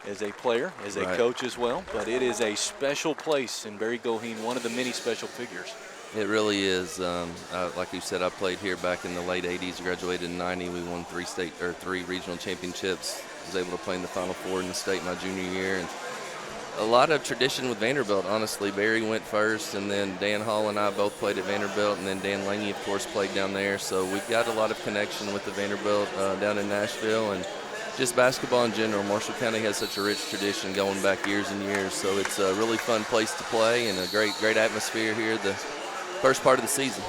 as a player, as a coach as well, but it is a special place in Barry Goheen, one of the many special figures. It really is. Like you said, I played here back in the late 80s, graduated in 90. We won 3 regional championships. Was able to play in the Final Four in the state my junior year. And a lot of tradition with Vanderbilt, honestly. Barry went first, and then Dan Hall and I both played at Vanderbilt, and then Dan Lange, of course, played down there. So we've got a lot of connection with the Vanderbilt down in Nashville. And just basketball in general, Marshall County has such a rich tradition going back years and years. So it's a really fun place to play and a great atmosphere here the first part of the season.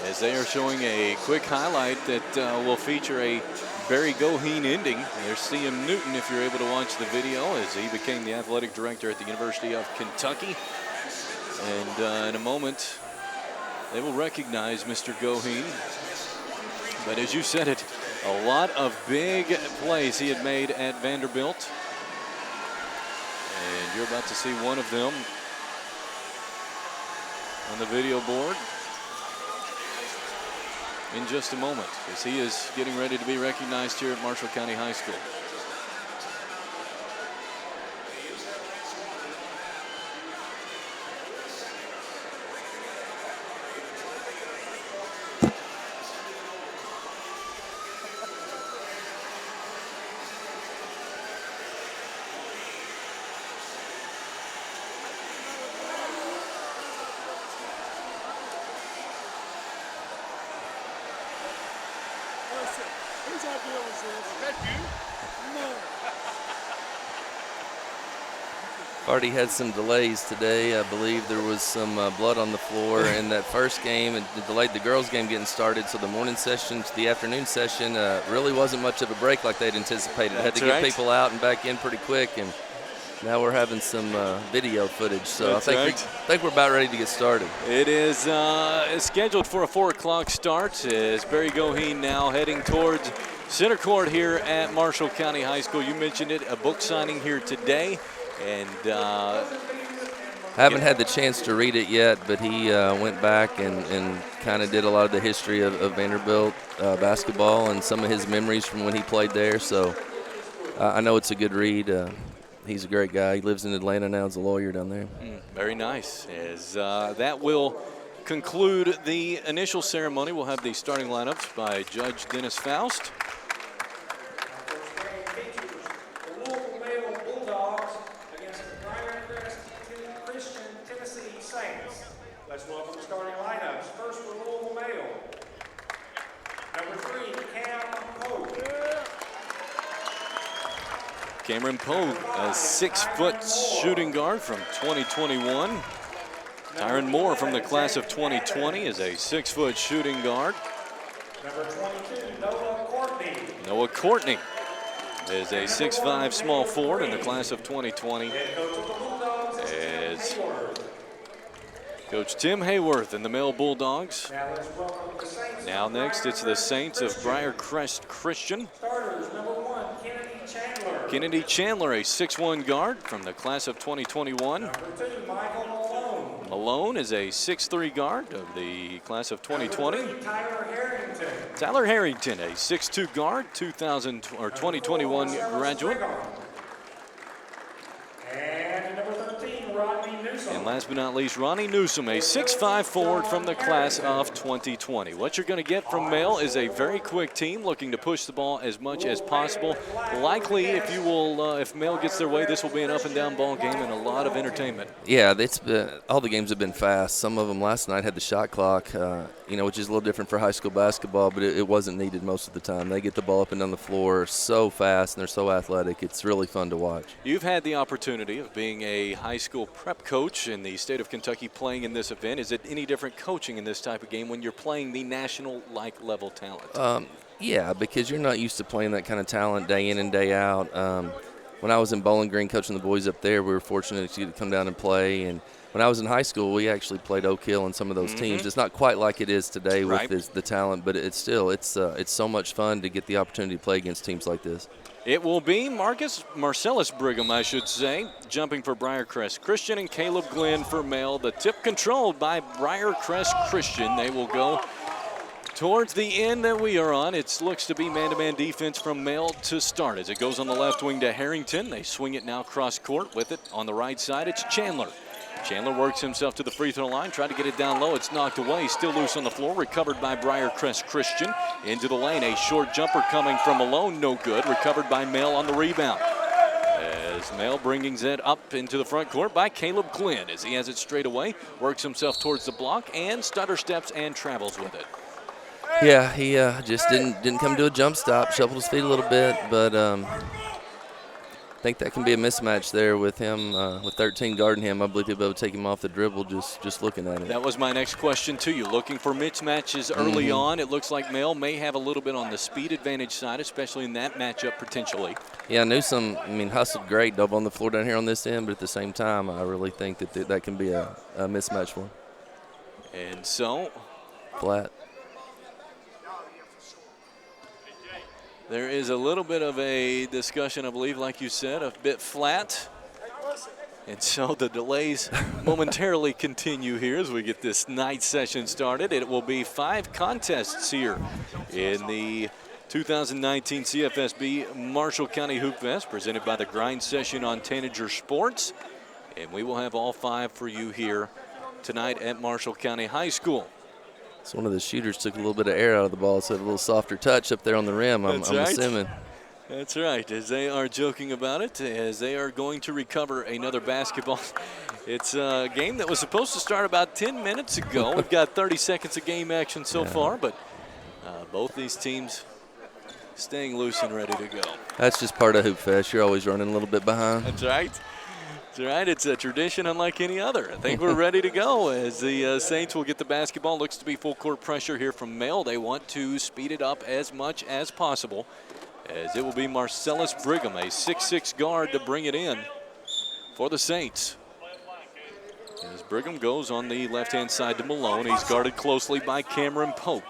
As they are showing a quick highlight that will feature a Barry Goheen ending. There's CM Newton, if you're able to watch the video, as he became the athletic director at the University of Kentucky. And in a moment, they will recognize Mr. Goheen. But as you said it, a lot of big plays he had made at Vanderbilt. And you're about to see one of them on the video board in just a moment, as he is getting ready to be recognized here at Marshall County High School. Already had some delays today. I believe there was some blood on the floor in that first game, and it delayed the girls' game getting started. So the morning session to the afternoon session really wasn't much of a break like they'd anticipated. Had to get people out and back in pretty quick, and now we're having some video footage. So I think we're about ready to get started. It is scheduled for a 4 o'clock start, as Barry Goheen now heading towards center court here at Marshall County High School. You mentioned it, a book signing here today. And haven't had the chance to read it yet, but he went back and kind of did a lot of the history of Vanderbilt basketball and some of his memories from when he played there. So I know it's a good read. He's a great guy. He lives in Atlanta now as a lawyer down there. Very nice. As that will conclude the initial ceremony, we'll have the starting lineups by Judge Dennis Faust. Let's welcome the starting lineups. First for Louisville male. Number 3, Cam Pogue. Cameron Pogue, a 6-foot shooting guard from 2021. Tyron Moore from the class of 2020 is a 6-foot shooting guard. Number 22, Noah Courtney. Noah Courtney is a 6'5" small forward in the class of 2020. As Coach Tim Hayworth and the male Bulldogs. Now next, it's the Saints of Briarcrest Christian. Starters, number 1, Kennedy Chandler. Kennedy Chandler, a 6'1" guard from the class of 2021. Number 2, Michael Malone. Malone is a 6'3" guard of the class of 2020. Number 3, Tyler Harrington. Tyler Harrington, a 6'2" guard, 2021 graduate. And number 13, Rodney Newsom. And last but not least, Ronnie Newsom, a 6'5" forward from the class of 2020. What you're going to get from Male is a very quick team looking to push the ball as much as possible. Likely, if Male gets their way, this will be an up-and-down ball game and a lot of entertainment. Yeah, all the games have been fast. Some of them last night had the shot clock, which is a little different for high school basketball, but it wasn't needed most of the time. They get the ball up and down the floor so fast, and they're so athletic. It's really fun to watch. You've had the opportunity of being a high school prep coach in the state of Kentucky playing in this event. Is it any different coaching in this type of game when you're playing the national-like level talent? Yeah, because you're not used to playing that kind of talent day in and day out. When I was in Bowling Green coaching the boys up there, we were fortunate to come down and play. And when I was in high school, we actually played Oak Hill and some of those teams. It's not quite like it is today with the talent, but it's so much fun to get the opportunity to play against teams like this. It will be Marcellus Brigham, I should say, jumping for Briarcrest Christian, and Caleb Glenn for Male. The tip controlled by Briarcrest Christian. They will go Towards the end that we are on, it looks to be man-to-man defense from Male to start. As it goes on the left wing to Harrington, they swing it now cross court with it. On the right side, it's Chandler. Chandler works himself to the free throw line, tried to get it down low. It's knocked away, still loose on the floor, recovered by Briarcrest Christian. Into the lane, a short jumper coming from Malone, no good. Recovered by Male on the rebound. As Male bringing it up into the front court by Caleb Glenn as he has it straight away, works himself towards the block and stutter steps and travels with it. Yeah, he just didn't come to a jump stop, shuffled his feet a little bit, but I think that can be a mismatch there with him, with 13 guarding him. I believe he'll be able to take him off the dribble just looking at it. That was my next question to you. Looking for mismatches early on. It looks like Male may have a little bit on the speed advantage side, especially in that matchup potentially. Yeah, Newsome, hustled great, dove on the floor down here on this end, but at the same time, I really think that can be a mismatch for him. And so. Flat. There is a little bit of a discussion, I believe, like you said, a bit flat. And so the delays momentarily continue here as we get this night session started. It will be 5 contests here in the 2019 CFSB Marshall County Hoopfest, presented by the Grind Session on Tanager Sports. And we will have all 5 for you here tonight at Marshall County High School. So one of the shooters took a little bit of air out of the ball, so a little softer touch up there on the rim, I'm assuming. That's right, as they are joking about it, as they are going to recover another basketball. It's a game that was supposed to start about 10 minutes ago. We've got 30 seconds of game action so far, but both these teams staying loose and ready to go. That's just part of Hoopfest. You're always running a little bit behind. That's right. That's right. It's a tradition unlike any other. I think we're ready to go as the Saints will get the basketball. Looks to be full court pressure here from Male. They want to speed it up as much as possible, as it will be Marcellus Brigham, a 6'6" guard, to bring it in for the Saints. As Brigham goes on the left-hand side to Malone, he's guarded closely by Cameron Pope.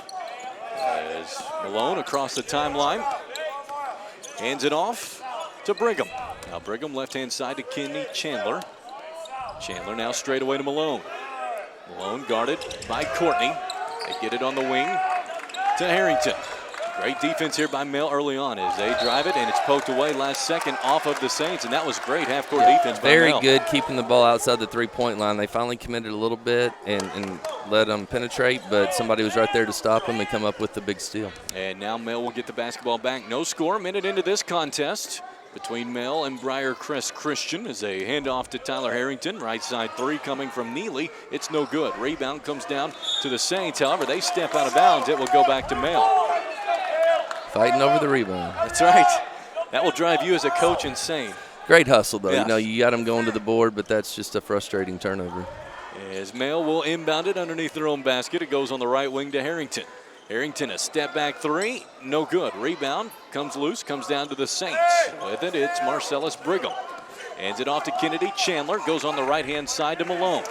As Malone across the timeline hands it off to Brigham. Now Brigham left-hand side to Kenny Chandler. Chandler now straight away to Malone. Malone guarded by Courtney. They get it on the wing to Harrington. Great defense here by Male early on as they drive it, and it's poked away last second off of the Saints, and that was great half-court defense by Male. Very good keeping the ball outside the three-point line. They finally committed a little bit and let them penetrate, but somebody was right there to stop them and come up with the big steal. And now Male will get the basketball back. No score, minute into this contest between Male and Briarcrest Christian as they hand off to Tyler Harrington. Right side three coming from Neely. It's no good. Rebound comes down to the Saints. However, they step out of bounds. It will go back to Male. Fighting over the rebound. That's right. That will drive you as a coach insane. Great hustle, though. Yes. You know, you got them going to the board, but that's just a frustrating turnover. As Male will inbound it underneath their own basket. It goes on the right wing to Harrington. Harrington, a step back three, no good. Rebound comes loose, comes down to the Saints. With it, it's Marcellus Brigham. Hands it off to Kennedy Chandler, goes on the right-hand side to Malone.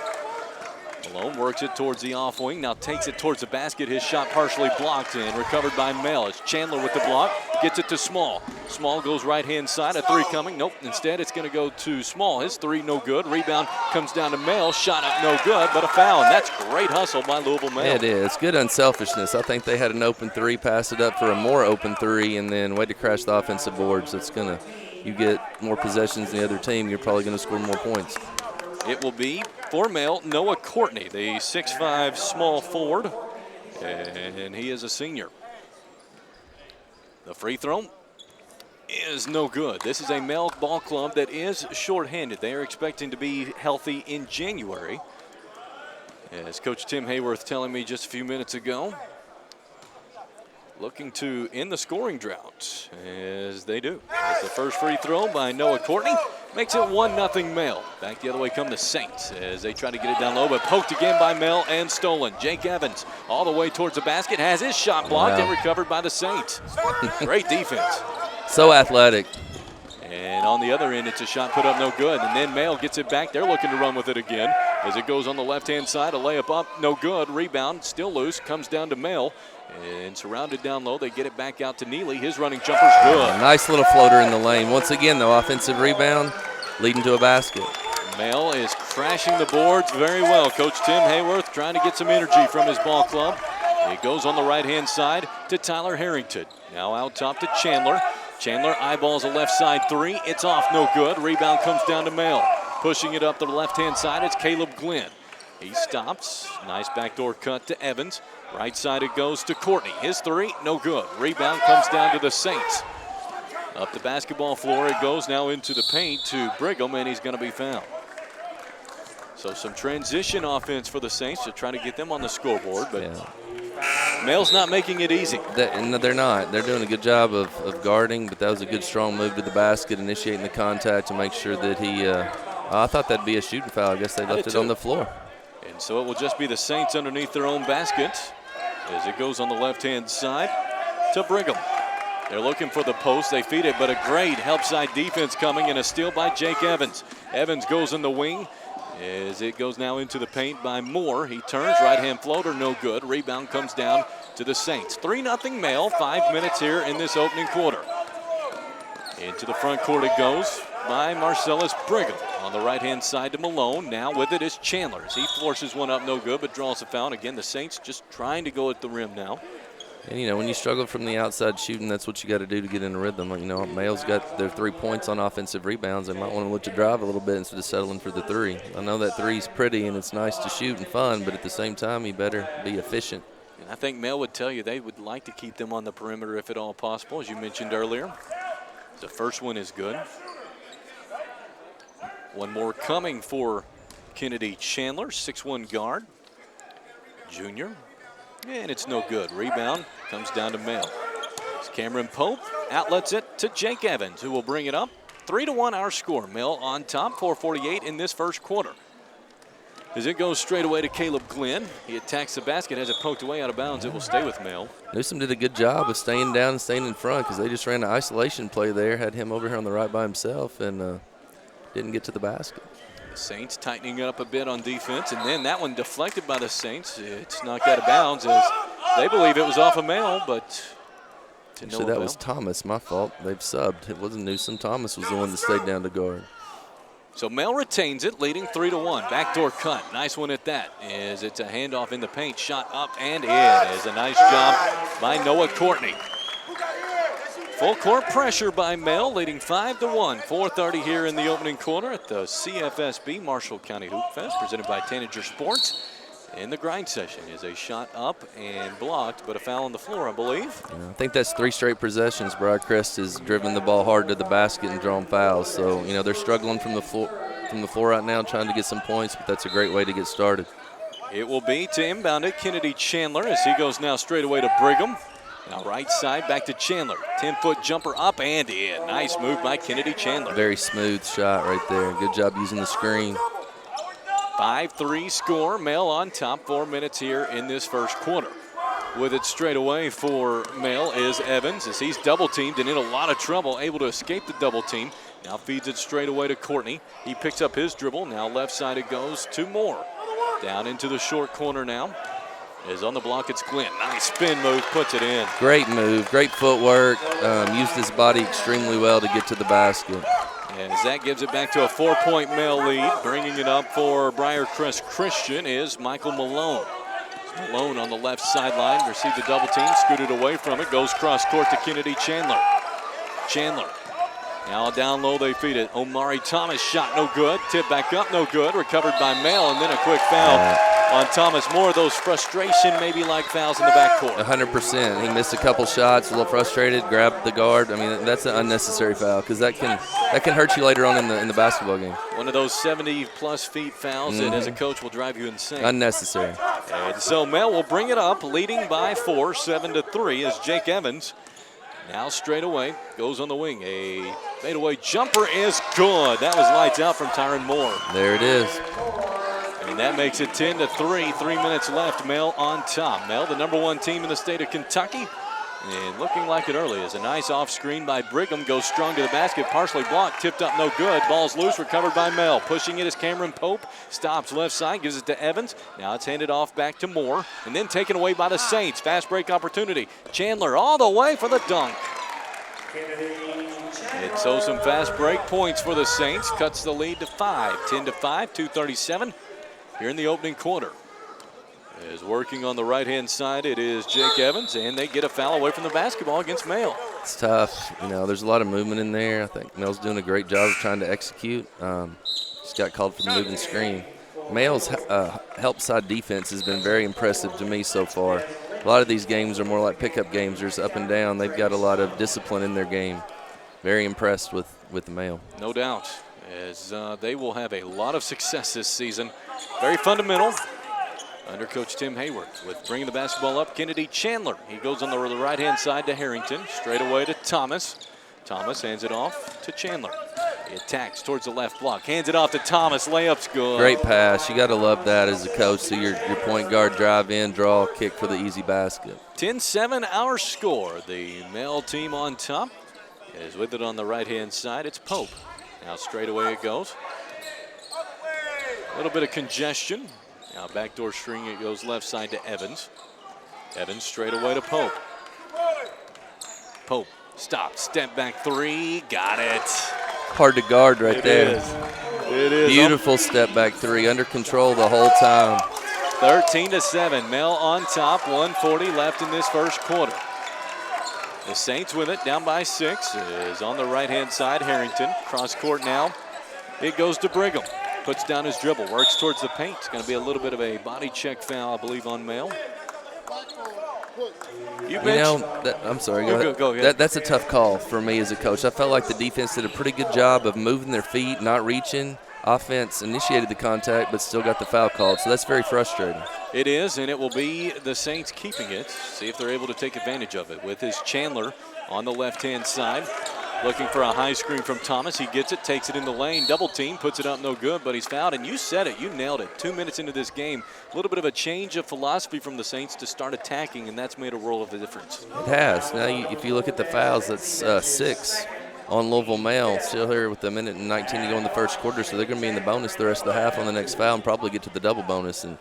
Malone works it towards the off wing, now takes it towards the basket. His shot partially blocked and recovered by Male. It's Chandler with the block, gets it to Small. Small goes right-hand side, a three coming. Nope, instead it's going to go to Small. His three, no good. Rebound comes down to Male, shot up, no good, but a foul. And that's great hustle by Louisville Male. Yeah, it is. Good unselfishness. I think they had an open three, pass it up for a more open three, and then way to crash the offensive boards. It's going to, you get more possessions than the other team, you're probably going to score more points. It will be for Male, Noah Courtney, the 6'5" small forward, and he is a senior. The free throw is no good. This is a Male ball club that is shorthanded. They are expecting to be healthy in January. As Coach Tim Hayworth telling me just a few minutes ago, looking to end the scoring drought, as they do. As the first free throw by Noah Courtney makes it 1-0 Male. Back the other way come the Saints as they try to get it down low, but poked again by Male and stolen. Jake Evans all the way towards the basket, has his shot blocked and recovered by the Saints. Great defense. So athletic. And on the other end, it's a shot put up, no good. And then Male gets it back. They're looking to run with it again as it goes on the left-hand side. A layup up, no good. Rebound, still loose, comes down to Male. And surrounded down low, they get it back out to Neely. His running jumper's good. Nice little floater in the lane. Once again, though, offensive rebound leading to a basket. Male is crashing the boards very well. Coach Tim Hayworth trying to get some energy from his ball club. It goes on the right-hand side to Tyler Harrington. Now out top to Chandler. Chandler eyeballs a left side three. It's off, no good. Rebound comes down to Male. Pushing it up the left-hand side, it's Caleb Glenn. He stops. Nice backdoor cut to Evans. Right side it goes to Courtney. His three, no good. Rebound comes down to the Saints. Up the basketball floor it goes now into the paint to Brigham, and he's going to be fouled. So some transition offense for the Saints to try to get them on the scoreboard, but Male's not making it easy. No, they're not. They're doing a good job of guarding, but that was a good strong move to the basket, initiating the contact to make sure that he I thought that'd be a shooting foul. I guess they left it on the floor. And so it will just be the Saints underneath their own basket as it goes on the left-hand side to Brigham. They're looking for the post. They feed it, but a great help side defense coming and a steal by Jake Evans. Evans goes in the wing as it goes now into the paint by Moore. He turns, right-hand floater, no good. Rebound comes down to the Saints. 3-0 Male, 5 minutes here in this opening quarter. Into the front court it goes by Marcellus Brigham. On the right-hand side to Malone. Now with it is Chandler. As he forces one up, no good, but draws a foul. Again, the Saints just trying to go at the rim now. And, you know, when you struggle from the outside shooting, that's what you got to do to get in a rhythm. You know, Male's got their 3 points on offensive rebounds. They might want to look to drive a little bit instead of settling for the three. I know that three's pretty and it's nice to shoot and fun, but at the same time, you better be efficient. And I think Male would tell you they would like to keep them on the perimeter if at all possible, as you mentioned earlier. The first one is good. One more coming for Kennedy Chandler, 6'1" guard, junior. And it's no good. Rebound comes down to Male. It's Cameron Pope outlets it to Jake Evans, who will bring it up. 3-1 our score. Male on top, 4:48 in this first quarter. As it goes straight away to Caleb Glenn. He attacks the basket, has it poked away out of bounds. It will stay with Male. Newsom did a good job of staying down and staying in front because they just ran an isolation play there, had him over here on the right by himself, and didn't get to the basket. The Saints tightening it up a bit on defense, and then that one deflected by the Saints. It's knocked out of bounds as they believe it was off of Male, but to no Actually, that avail. was Thomas, my fault. They've subbed. It wasn't Newsom. Thomas was the one that stayed down to guard. So Male retains it, leading 3-1. Backdoor cut, nice one at that. As it's a handoff in the paint, shot up and in. Is a nice job by Noah Courtney. Full court pressure by Male, leading 5-1. 4:30 here in the opening quarter at the CFSB Marshall County Hoopfest, presented by Tanager Sports. And the grind session is a shot up and blocked, but a foul on the floor, I believe. Yeah, I think that's 3 straight possessions. Briarcrest has driven the ball hard to the basket and drawn fouls. So, you know, they're struggling from the floor right now, trying to get some points, but that's a great way to get started. It will be to inbound it, Kennedy Chandler, as he goes now straight away to Brigham. Now right side back to Chandler. 10-foot jumper up and in. Nice move by Kennedy Chandler. Very smooth shot right there. Good job using the screen. 5-3 score. Male on top. 4 minutes here in this first quarter. With it straight away for Male is Evans as he's double teamed and in a lot of trouble, able to escape the double team. Now feeds it straight away to Courtney. He picks up his dribble. Now left side it goes to Moore. Down into the short corner now. Is on the block, it's Glenn. Nice spin move, puts it in. Great move, great footwork. Used his body extremely well to get to the basket. And as that gives it back to a 4-point Male lead, bringing it up for Briarcrest Christian is Michael Malone. Malone on the left sideline, received the double team, scooted away from it, goes cross court to Kennedy Chandler. Chandler. Now down low they feed it. Omari Thomas shot no good. Tip back up, no good. Recovered by Male, and then a quick foul on Thomas Moore. Those frustration, maybe like fouls in the backcourt. 100%. He missed a couple shots, a little frustrated, grabbed the guard. I mean, that's an unnecessary foul because that can hurt you later on in the basketball game. One of those 70-plus feet fouls that as a coach will drive you insane. Unnecessary. And so Male will bring it up, leading by 4, 7-3 as Jake Evans now straight away goes on the wing. A fadeaway jumper is good. That was lights out from Tyron Moore. There it is. And that makes it 10-3. 3 minutes left. Male on top. Male, the #1 team in the state of Kentucky. And looking like it early is a nice off screen by Brigham. Goes strong to the basket. Partially blocked. Tipped up. No good. Ball's loose. Recovered by Male. Pushing it is Cameron Pope. Stops left side. Gives it to Evans. Now it's handed off back to Moore. And then taken away by the Saints. Fast break opportunity. Chandler all the way for the dunk. And so some fast break points for the Saints. Cuts the lead to 5. 10-5. 2:37 here in the opening quarter. is working on the right-hand side. It is Jake Evans, and they get a foul away from the basketball against Mail. It's tough. You know, there's a lot of movement in there. I think Mail's doing a great job of trying to execute. Just got called for the moving screen. Mail's help side defense has been very impressive to me so far. A lot of these games are more like pickup games. There's up and down. They've got a lot of discipline in their game. Very impressed with the Mail. No doubt, as they will have a lot of success this season. Very fundamental under Coach Tim Hayward with bringing the basketball up. Kennedy Chandler, he goes on the right-hand side to Harrington, straight away to Thomas. Thomas hands it off to Chandler. He attacks towards the left block, hands it off to Thomas, layup's good. Great pass. You got to love that as a coach. So your point guard drive in, draw, kick for the easy basket. 10-7 our score. The Mail team on top is with it on the right-hand side. It's Pope. Now straight away it goes. A little bit of congestion. Now backdoor string, it goes left side to Evans. Evans straight away to Pope. Pope, stop, step back three, got it. Hard to guard right there. It is. Beautiful step back three, under control the whole time. 13-7, Mail on top, 1:40 left in this first quarter. The Saints with it, down by 6, is on the right-hand side, Harrington. Cross court now, it goes to Brigham. Puts down his dribble, works towards the paint. It's going to be a little bit of a body check foul, I believe, on Mail. I'm sorry, go ahead. That's a tough call for me as a coach. I felt like the defense did a pretty good job of moving their feet, not reaching. Offense initiated the contact, but still got the foul called, so that's very frustrating. It is, and it will be the Saints keeping it. See if they're able to take advantage of it with his Chandler on the left-hand side. Looking for a high screen from Thomas. He gets it, takes it in the lane, double team, puts it up no good, but he's fouled. And you said it, you nailed it. 2 minutes into this game, a little bit of a change of philosophy from the Saints to start attacking, and that's made a world of the difference. It has. Now, if you look at the fouls, that's 6 on Louisville Mail. Still here with a minute and 19 to go in the first quarter, so they're going to be in the bonus the rest of the half on the next foul and probably get to the double bonus. And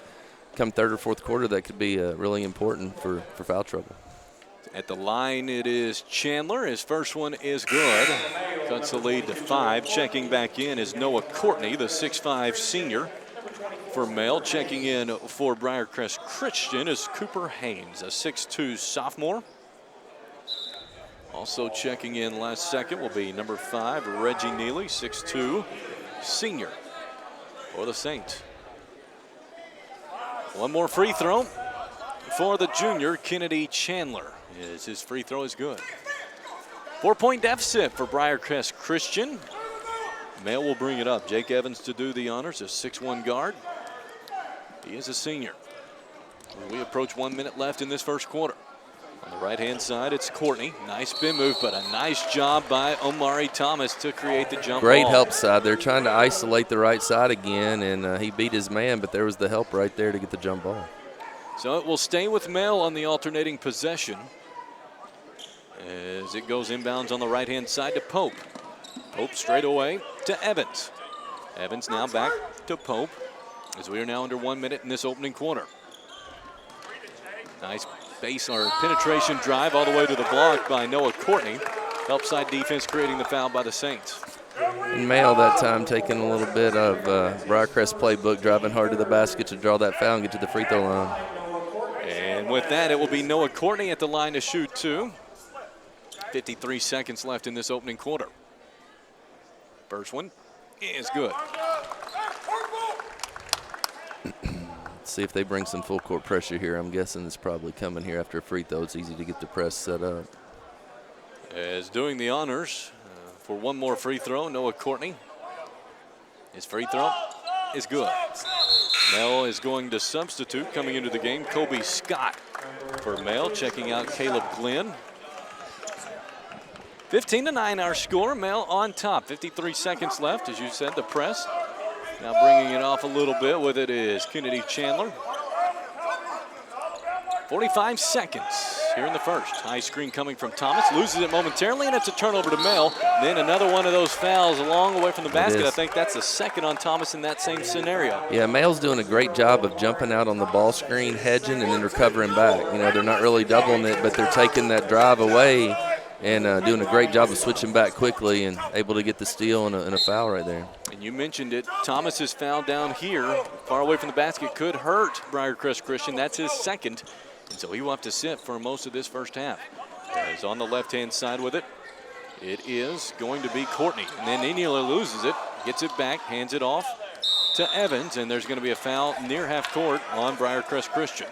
come third or fourth quarter, that could be really important for foul trouble. At the line, it is Chandler. His first one is good. Cuts the lead to 5. Checking back in is Noah Courtney, the 6'5 senior for Mail. Checking in for Briarcrest Christian is Cooper Haynes, a 6'2 sophomore. Also checking in last second will be number 5, Reggie Neely, 6'2 senior for the Saints. One more free throw for the junior, Kennedy Chandler. His free throw is good. 4-point deficit for Briarcrest Christian. Mail will bring it up. Jake Evans to do the honors, a 6'1 guard. He is a senior. We approach 1 minute left in this first quarter. On the right-hand side, it's Courtney. Nice spin move, but a nice job by Omari Thomas to create the jump Great ball. help side. They're trying to isolate the right side again, and he beat his man, but there was the help right there to get the jump ball. So it will stay with Mail on the alternating possession as it goes inbounds on the right-hand side to Pope. Pope straight away to Evans. Evans now back to Pope as we are now under 1 minute in this opening quarter. Nice base or penetration drive all the way to the block by Noah Courtney. Help side defense creating the foul by the Saints. And Mail that time taking a little bit of Briarcrest playbook, driving hard to the basket to draw that foul and get to the free throw line. And with that, it will be Noah Courtney at the line to shoot 2. 53 seconds left in this opening quarter. First one is good. Let's see if they bring some full court pressure here. I'm guessing it's probably coming here after a free throw. It's easy to get the press set up. As doing the honors for one more free throw, Noah Courtney. His free throw is good. Mail is going to substitute coming into the game. Kobe Scott for Mail, checking out Caleb Glenn. 15-9 our score. Mail on top. 53 seconds left. As you said, the press. Now bringing it off a little bit with it is Kennedy Chandler. 45 seconds here in the first. High screen coming from Thomas. Loses it momentarily, and it's a turnover to Mail. Then another one of those fouls a long way from the basket. I think that's the second on Thomas in that same scenario. Yeah, Mail's doing a great job of jumping out on the ball screen, hedging, and then recovering back. You know, they're not really doubling it, but they're taking that drive away and doing a great job of switching back quickly and able to get the steal and a foul right there. And you mentioned it, Thomas's foul down here, far away from the basket, could hurt Briarcrest Christian. That's his second, and so he will have to sit for most of this first half. As on the left-hand side with it, it is going to be Courtney. And then Eniela loses it, gets it back, hands it off to Evans, and there's going to be a foul near half court on Briarcrest Christian.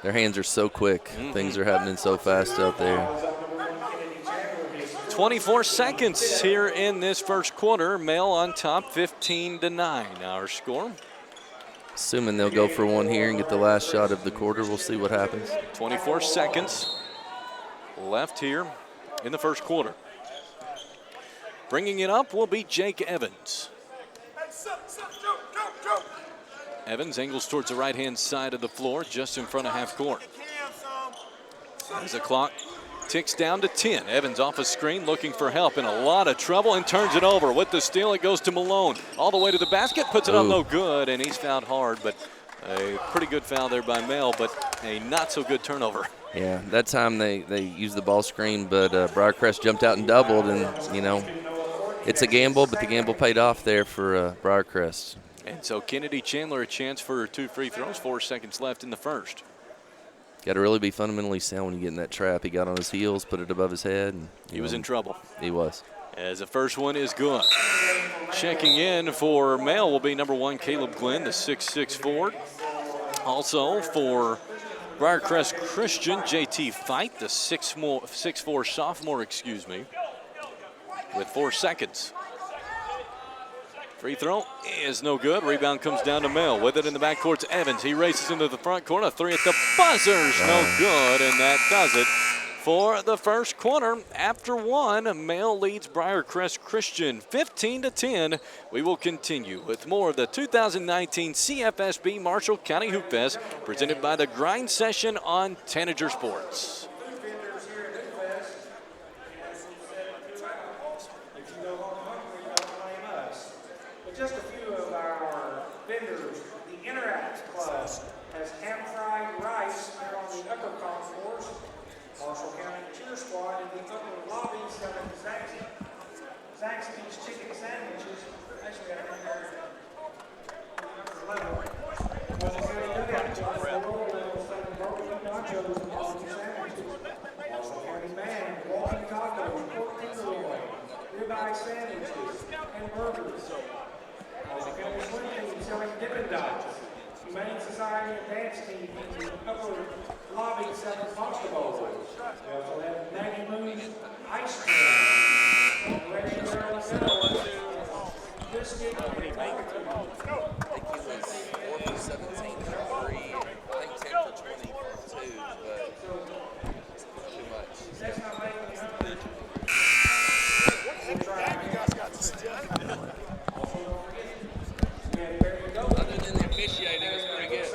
Their hands are so quick. Things are happening so fast out there. 24 seconds here in this first quarter. Male on top, 15-9 our score. Assuming they'll go for one here and get the last shot of the quarter, we'll see what happens. 24 seconds left here in the first quarter. Bringing it up will be Jake Evans. Evans angles towards the right-hand side of the floor, just in front of half court. As the clock ticks down to 10. Evans off a screen, looking for help, in a lot of trouble, and turns it over. With the steal, it goes to Malone. All the way to the basket, puts it up no good, and he's fouled hard, but a pretty good foul there by Mel, but a not-so-good turnover. Yeah, that time they used the ball screen, but Briarcrest jumped out and doubled, and, you know, it's a gamble, but the gamble paid off there for Briarcrest. And so Kennedy Chandler a chance for 2 free throws, 4 seconds left in the first. Got to really be fundamentally sound when you get in that trap. He got on his heels, put it above his head. And, he was in trouble. He was. As the first one is good. Checking in for Male will be number 1, Caleb Glenn, the 6'6" forward. Also for Briarcrest Christian, JT Fight, the 6'4" sophomore, with 4 seconds. Free throw is no good. Rebound comes down to Mel. With it in the backcourt to Evans. He races into the front corner. 3 at the buzzer's no good, and that does it for the first quarter. After 1, Mel leads Briarcrest Christian 15-10. We will continue with more of the 2019 CFSB Marshall County Hoopfest, presented by the Grind Session on Tanager Sports. Just a few of our vendors. The Interact Club has ham-fried rice there on the upper concourse. Marshall County Cheer Squad in the upper lobby selling Zaxby's chicken sandwiches. Actually, I think they're on the upper level. Marshall County Dugout Club on the lower level selling barbecue nachos and barbecue sandwiches. Marshall County Band, walking tacos, pork tenderloin, ribeye sandwiches, and burgers. Marshall County Swim Team selling Dippin' Dots. Humane Society and Dance Team in the upper lobby selling pasta bowls. We also have Maggie Moon's ice cream. Ready to go. Biscuit and barbecue. I think he was 4 for 17 for 3, I think 10 for 20 for 2, but too much. That's not making me hungry. Other than the officiating, it was pretty good.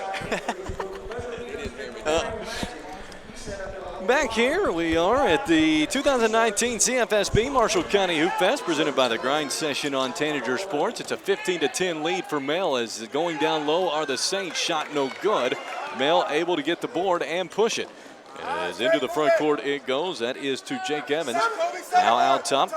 Back here we are at the 2019 CFSB Marshall County Hoopfest, presented by the Grind Session on Tanager Sports. It's a 15-10 lead for Mel, as going down low are the Saints. Shot no good. Mel able to get the board and push it. As into the front court it goes. That is to Jake Evans. Now out top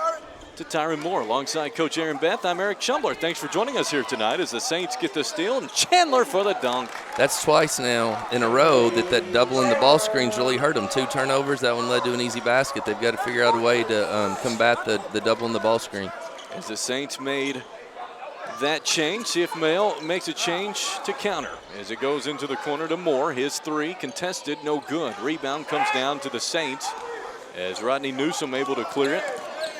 to Tyron Moore. Alongside Coach Aaron Beth, I'm Eric Schumbler. Thanks for joining us here tonight as the Saints get the steal, and Chandler for the dunk. That's twice now in a row that doubling the ball screens really hurt them. 2 turnovers, that one led to an easy basket. They've got to figure out a way to combat the doubling the ball screen. As the Saints made that change, see if Male makes a change to counter. As it goes into the corner to Moore, his 3 contested, no good. Rebound comes down to the Saints as Rodney Newsom able to clear it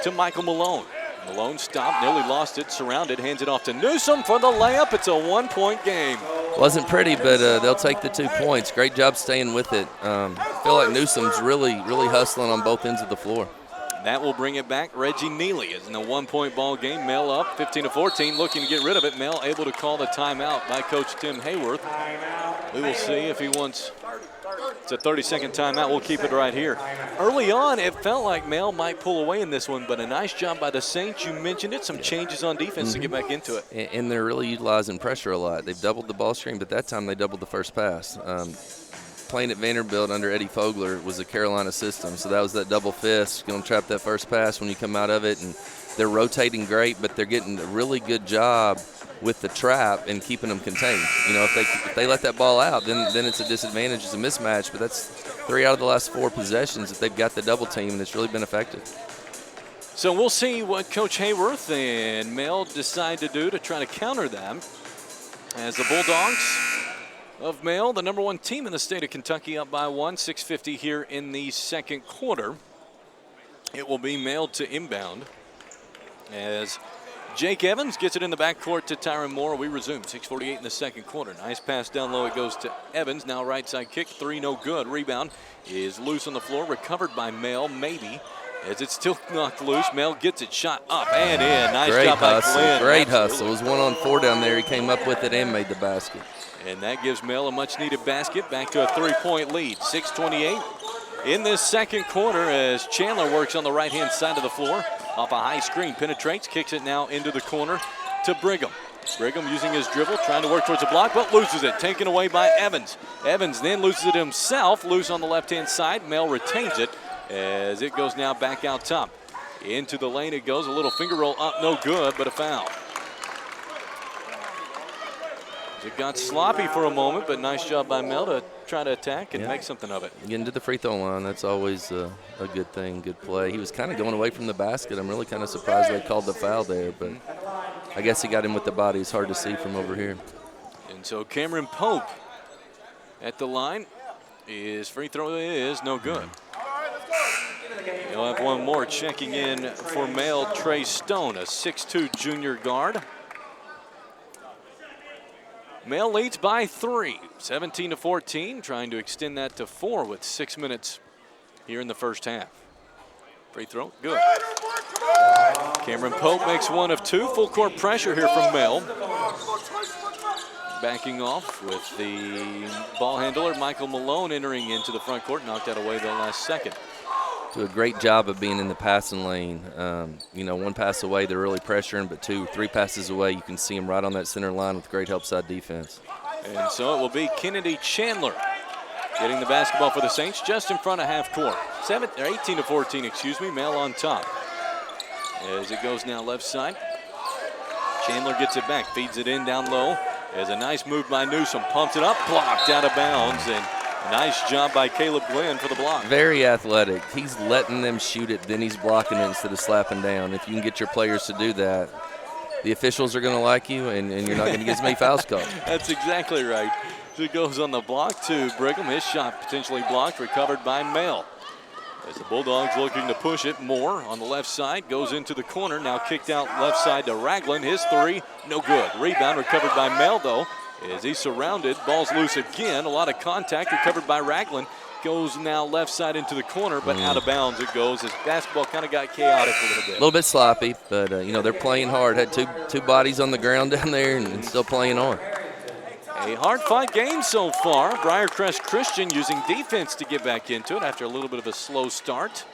to Michael Malone. Malone stopped, nearly lost it, surrounded, hands it off to Newsom for the layup. It's a 1-point game. Wasn't pretty, but they'll take the 2 points. Great job staying with it. Feel like Newsom's really hustling on both ends of the floor. That will bring it back. Reggie Neely is in a 1-point ball game. Mel up 15-14, looking to get rid of it. Mel able to call the timeout by Coach Tim Hayworth. We will see if he wants. It's a 30-second timeout. We'll keep it right here. Early on, it felt like Mel might pull away in this one, but a nice job by the Saints. You mentioned it, some changes on defense to get back into it. And they're really utilizing pressure a lot. They've doubled the ball screen, but that time they doubled the first pass. playing at Vanderbilt under Eddie Fogler was a Carolina system. So that was that double fist, going to trap that first pass when you come out of it. And they're rotating great, but they're getting a really good job with the trap and keeping them contained. You know, if they let that ball out, then it's a disadvantage, it's a mismatch. But that's 3 out of the last 4 possessions that they've got the double team, and it's really been effective. So we'll see what Coach Hayworth and Mel decide to do to try to counter them, as the Bulldogs of Male, the #1 team in the state of Kentucky, up by 1, 6:50 here in the second quarter. It will be Male to inbound as Jake Evans gets it in the backcourt to Tyron Moore. We resume 6:48 in the second quarter. Nice pass down low. It goes to Evans. Now right side kick, 3, no good. Rebound is loose on the floor, recovered by Male, maybe. As it's still knocked loose, Mel gets it, shot up and in. Nice Great job by hustle, Glenn. great Absolutely. hustle. It was 1-on-4 down there. He came up with it and made the basket. And that gives Mel a much-needed basket, back to a 3-point lead. 6:28 in this second quarter as Chandler works on the right-hand side of the floor. Off a high screen, penetrates, kicks it now into the corner to Brigham. Brigham using his dribble, trying to work towards a block, but loses it, taken away by Evans. Evans then loses it himself, loose on the left-hand side. Mel retains it as it goes now back out top. Into the lane it goes, a little finger roll up, no good, but a foul. It got sloppy for a moment, but nice job by Mel to try to attack and make something of it. Getting to the free throw line, that's always a good thing, good play. He was kind of going away from the basket. I'm really kind of surprised they called the foul there, but I guess he got him with the body. It's hard to see from over here. And so Cameron Pope at the line. His free throw is no good. You'll have one more checking in for Male, Trey Stone, a 6'2" junior guard. Male leads by 3, 17-14, trying to extend that to 4 with 6 minutes here in the first half. Free throw, good. Cameron Pope makes 1 of 2. Full court pressure here from Male. Backing off with the ball handler, Michael Malone, entering into the front court, knocked that away the last second. Do a great job of being in the passing lane. You know, 1 pass away, they're really pressuring, but 2, 3 passes away, you can see them right on that center line with great help side defense. And so it will be Kennedy Chandler getting the basketball for the Saints just in front of half court. 18-14, excuse me, Male on top. As it goes now left side. Chandler gets it back, feeds it in down low. There's a nice move by Newsom, pumps it up, blocked out of bounds, and nice job by Caleb Glenn for the block. Very athletic. He's letting them shoot it, then he's blocking it instead of slapping down. If you can get your players to do that, the officials are going to like you, and you're not going to get as many fouls called. That's exactly right. So it goes on the block to Brigham. His shot potentially blocked, recovered by Male. As the Bulldogs looking to push it, Moore on the left side goes into the corner. Now kicked out left side to Ragland. His 3, no good. Rebound recovered by Mel, though, as he's surrounded. Ball's loose again. A lot of contact recovered by Ragland. Goes now left side into the corner, but out of bounds it goes as basketball kind of got chaotic a little bit. A little bit sloppy, but, you know, they're playing hard. Had two bodies on the ground down there and still playing on. A hard-fought game so far. Briarcrest Christian using defense to get back into it after a little bit of a slow start.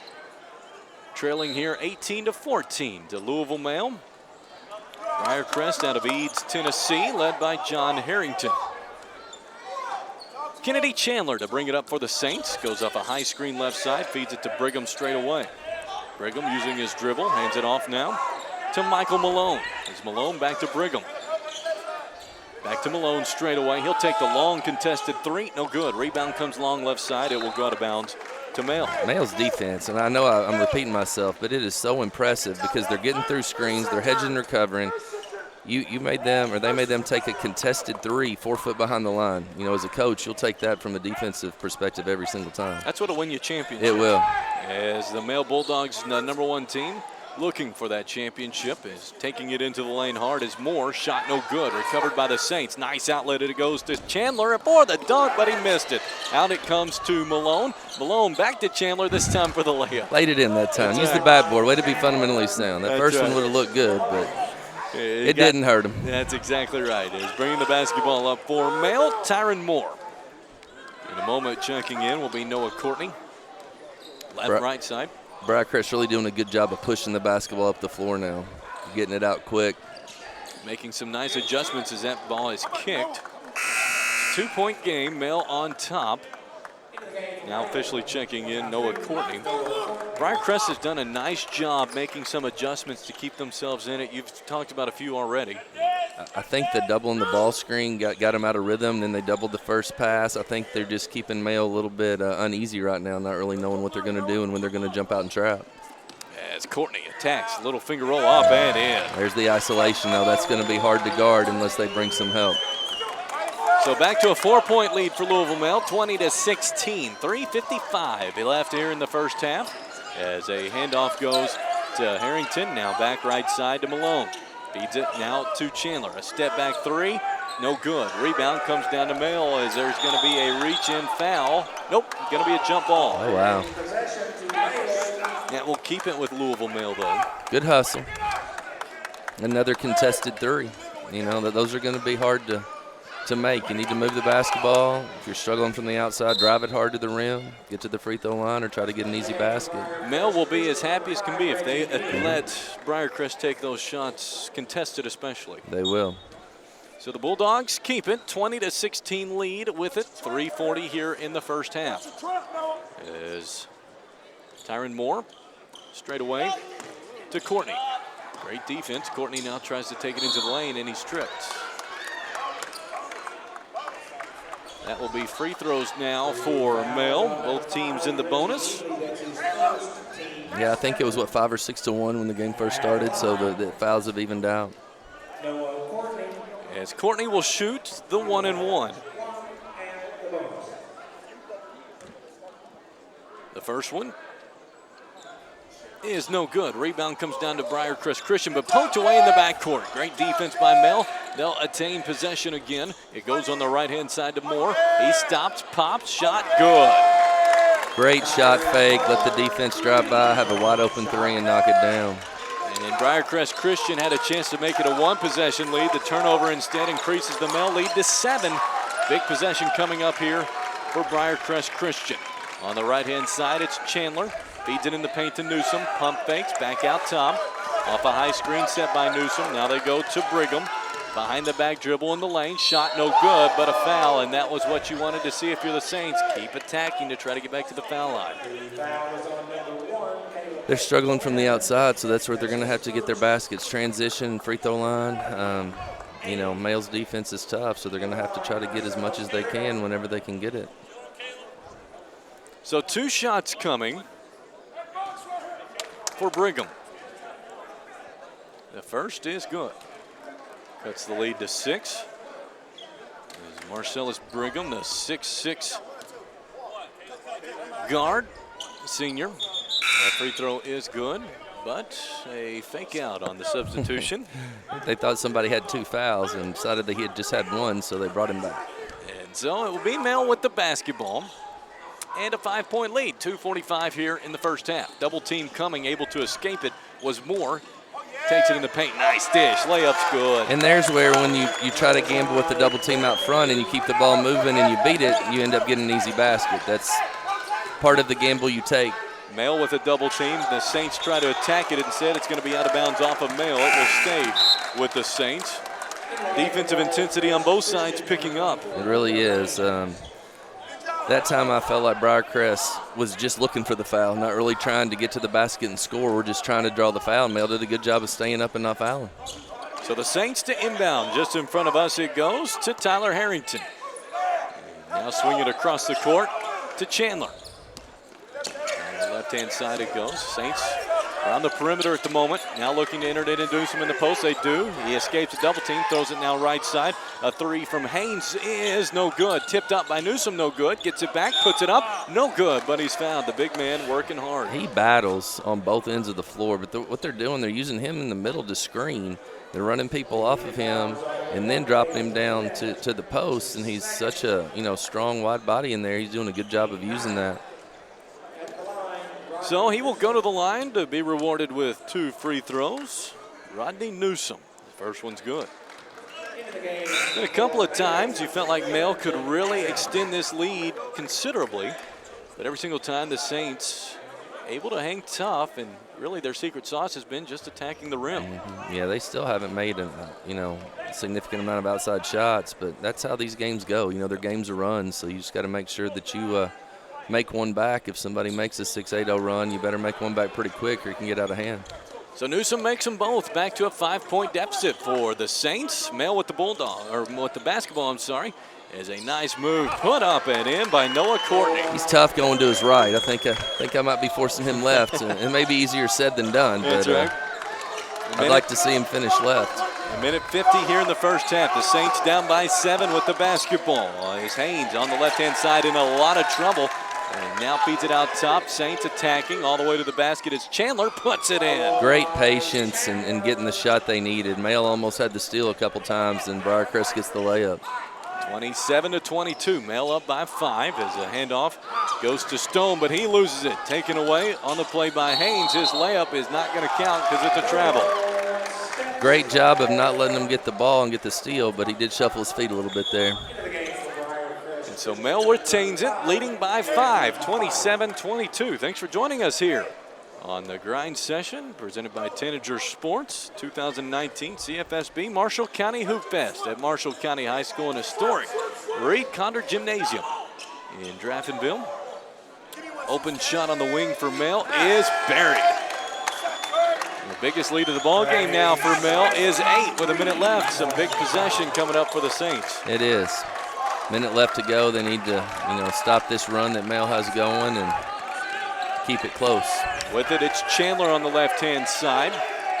Trailing here 18-14 to Louisville Male. Briarcrest out of Eads, Tennessee, led by John Harrington. Kennedy Chandler to bring it up for the Saints. Goes up a high screen left side, feeds it to Brigham straight away. Brigham using his dribble, hands it off now to Michael Malone. As Malone back to Brigham. Back to Malone straight away. He'll take the long contested 3. No good. Rebound comes long left side. It will go out of bounds to Male. Male's defense, and I know I'm repeating myself, but it is so impressive because they're getting through screens, they're hedging and recovering. You made them, or they made them take a contested 3, 4 foot behind the line. You know, as a coach, you'll take that from a defensive perspective every single time. That's what'll win you championship. It will. As the Male Bulldogs, #1 team, looking for that championship, is taking it into the lane hard as Moore, shot no good, recovered by the Saints. Nice outlet, it goes to Chandler for the dunk, but he missed it. Out it comes to Malone. Malone back to Chandler, this time for the layup. Laid it in that time. That's Use right. the backboard. Way to be fundamentally sound. That That's first right. one would have looked good, but it didn't hurt him. That's exactly right. He's bringing the basketball up for Male, Tyron Moore. In a moment, checking in will be Noah Courtney. Right side. Briarcrest really doing a good job of pushing the basketball up the floor now, getting it out quick. Making some nice adjustments as that ball is kicked. 2-point game, Male on top. Now officially checking in, Noah Courtney. Briarcrest has done a nice job making some adjustments to keep themselves in it. You've talked about a few already. I think the doubling the ball screen got them out of rhythm. Then they doubled the first pass. I think they're just keeping Mayo a little bit uneasy right now, not really knowing what they're going to do and when they're going to jump out and trap. As Courtney attacks, little finger roll up and in. There's the isolation. Now that's going to be hard to guard unless they bring some help. So back to a 4-point lead for Louisville Male, 20-16. 3:55 left here in the first half as a handoff goes to Harrington. Now back right side to Malone. Feeds it now to Chandler. A step back three, no good. Rebound comes down to Male as there's going to be a reach-in foul. Nope, going to be a jump ball. Oh, wow. Yeah, we'll keep it with Louisville Male, though. Good hustle. Another contested three. You know, those are going to be hard to make. You need to move the basketball. If you're struggling from the outside, drive it hard to the rim, get to the free throw line, or try to get an easy basket. Male will be as happy as can be if they let Briarcrest take those shots, contested especially. They will. So the Bulldogs keep it, 20-16 lead with it, 3:40 here in the first half. As Tyron Moore straight away to Courtney. Great defense. Courtney now tries to take it into the lane, and he's stripped. That will be free throws now for Male. Both teams in the bonus. Yeah, I think it was, 5 or 6 to 1 when the game first started, so the fouls have evened out. As Courtney will shoot the 1-and-1. The first one is no good. Rebound comes down to Briarcrest Christian, but poked away in the backcourt. Great defense by Mel. They'll attain possession again. It goes on the right-hand side to Moore. He stops, pops, shot, good. Great shot fake. Let the defense drive by, have a wide-open three, and knock it down. And Briarcrest Christian had a chance to make it a one-possession lead. The turnover instead increases the Mel lead to 7. Big possession coming up here for Briarcrest Christian. On the right-hand side, it's Chandler. Feeds it in the paint to Newsom. Pump fakes, back out top. Off a high screen set by Newsom. Now they go to Brigham. Behind the back dribble in the lane. Shot no good, but a foul, and that was what you wanted to see if you're the Saints. Keep attacking to try to get back to the foul line. They're struggling from the outside, so that's where they're going to have to get their baskets. Transition, free throw line. You know, Male's defense is tough, so they're going to have to try to get as much as they can whenever they can get it. So 2 shots coming for Brigham. The first is good. Cuts the lead to 6. Is Marcellus Brigham, the 6'6" guard, senior. That free throw is good, but a fake out on the substitution. They thought somebody had 2 fouls and decided that he had just had 1, so they brought him back. And so it will be Mel with the basketball. And a 5-point lead, 2:45 here in the first half. Double team coming, able to escape it was Moore. Takes it in the paint, nice dish, layup's good. And there's where when you try to gamble with the double team out front and you keep the ball moving and you beat it, you end up getting an easy basket. That's part of the gamble you take. Male with a double team. The Saints try to attack it. Instead, it's going to be out of bounds off of Male. It will stay with the Saints. Defensive intensity on both sides picking up. It really is. That time I felt like Briarcrest was just looking for the foul, not really trying to get to the basket and score. We're just trying to draw the foul. Male did a good job of staying up and not fouling. So the Saints to inbound. Just in front of us it goes to Tyler Harrington. Now swing it across the court to Chandler. On the left-hand side it goes. Saints around the perimeter at the moment. Now looking to enter it into Newsom in the post. They do. He escapes a double team. Throws it now right side. A 3 from Haynes is no good. Tipped up by Newsom, no good. Gets it back, puts it up, no good. But he's fouled. The big man working hard. He battles on both ends of the floor. But what they're doing, they're using him in the middle to screen. They're running people off of him and then dropping him down to the post. And he's such a strong, wide body in there. He's doing a good job of using that. So he will go to the line to be rewarded with 2 free throws. Rodney Newsom. The first one's good. Been a couple of times you felt like Male could really extend this lead considerably, but every single time the Saints able to hang tough, and really their secret sauce has been just attacking the rim. Yeah, they still haven't made a significant amount of outside shots, but that's how these games go. They're games of runs, so you just got to make sure that you make one back. If somebody makes a 6-8-0 run, you better make one back pretty quick or you can get out of hand. So Newsom makes them both. Back to a 5-point deficit for the Saints. Male with the with the basketball, I'm sorry. Is a nice move put up and in by Noah Courtney. He's tough going to his right. I think I might be forcing him left. It may be easier said than done, but That's right. I'd like to see him finish left. A minute 50 here in the first half. The Saints down by 7 with the basketball. Is Haynes on the left-hand side in a lot of trouble. And now feeds it out top. Saints attacking all the way to the basket as Chandler puts it in. Great patience and getting the shot they needed. Male almost had the steal a couple times, and Briarcrest gets the layup. 27-22. Male up by 5 as a handoff goes to Stone, but he loses it. Taken away on the play by Haynes. His layup is not going to count because it's a travel. Great job of not letting him get the ball and get the steal, but he did shuffle his feet a little bit there. And so Male retains it, leading by 5, 27-22. Thanks for joining us here on the Grind Session, presented by Tanager Sports, 2019 CFSB Marshall County Hoopfest at Marshall County High School in historic Reed Condor Gymnasium in Draftonville. Open shot on the wing for Male is buried. The biggest lead of the ball game now for Male is 8 with a minute left. Some big possession coming up for the Saints. It is. Minute left to go. They need to, stop this run that Male has going and keep it close. With it, it's Chandler on the left-hand side.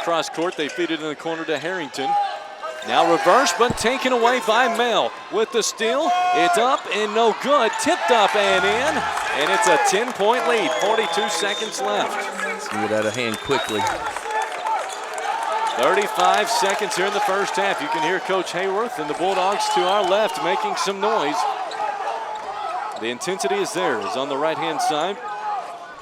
Cross court, they feed it in the corner to Harrington. Now reverse, but taken away by Male. With the steal, it's up and no good. Tipped up and in, and it's a 10-point lead. 42 seconds left. Let's get out of hand quickly. 35 seconds here in the first half. You can hear Coach Hayworth and the Bulldogs to our left making some noise. The intensity is there. It's on the right-hand side.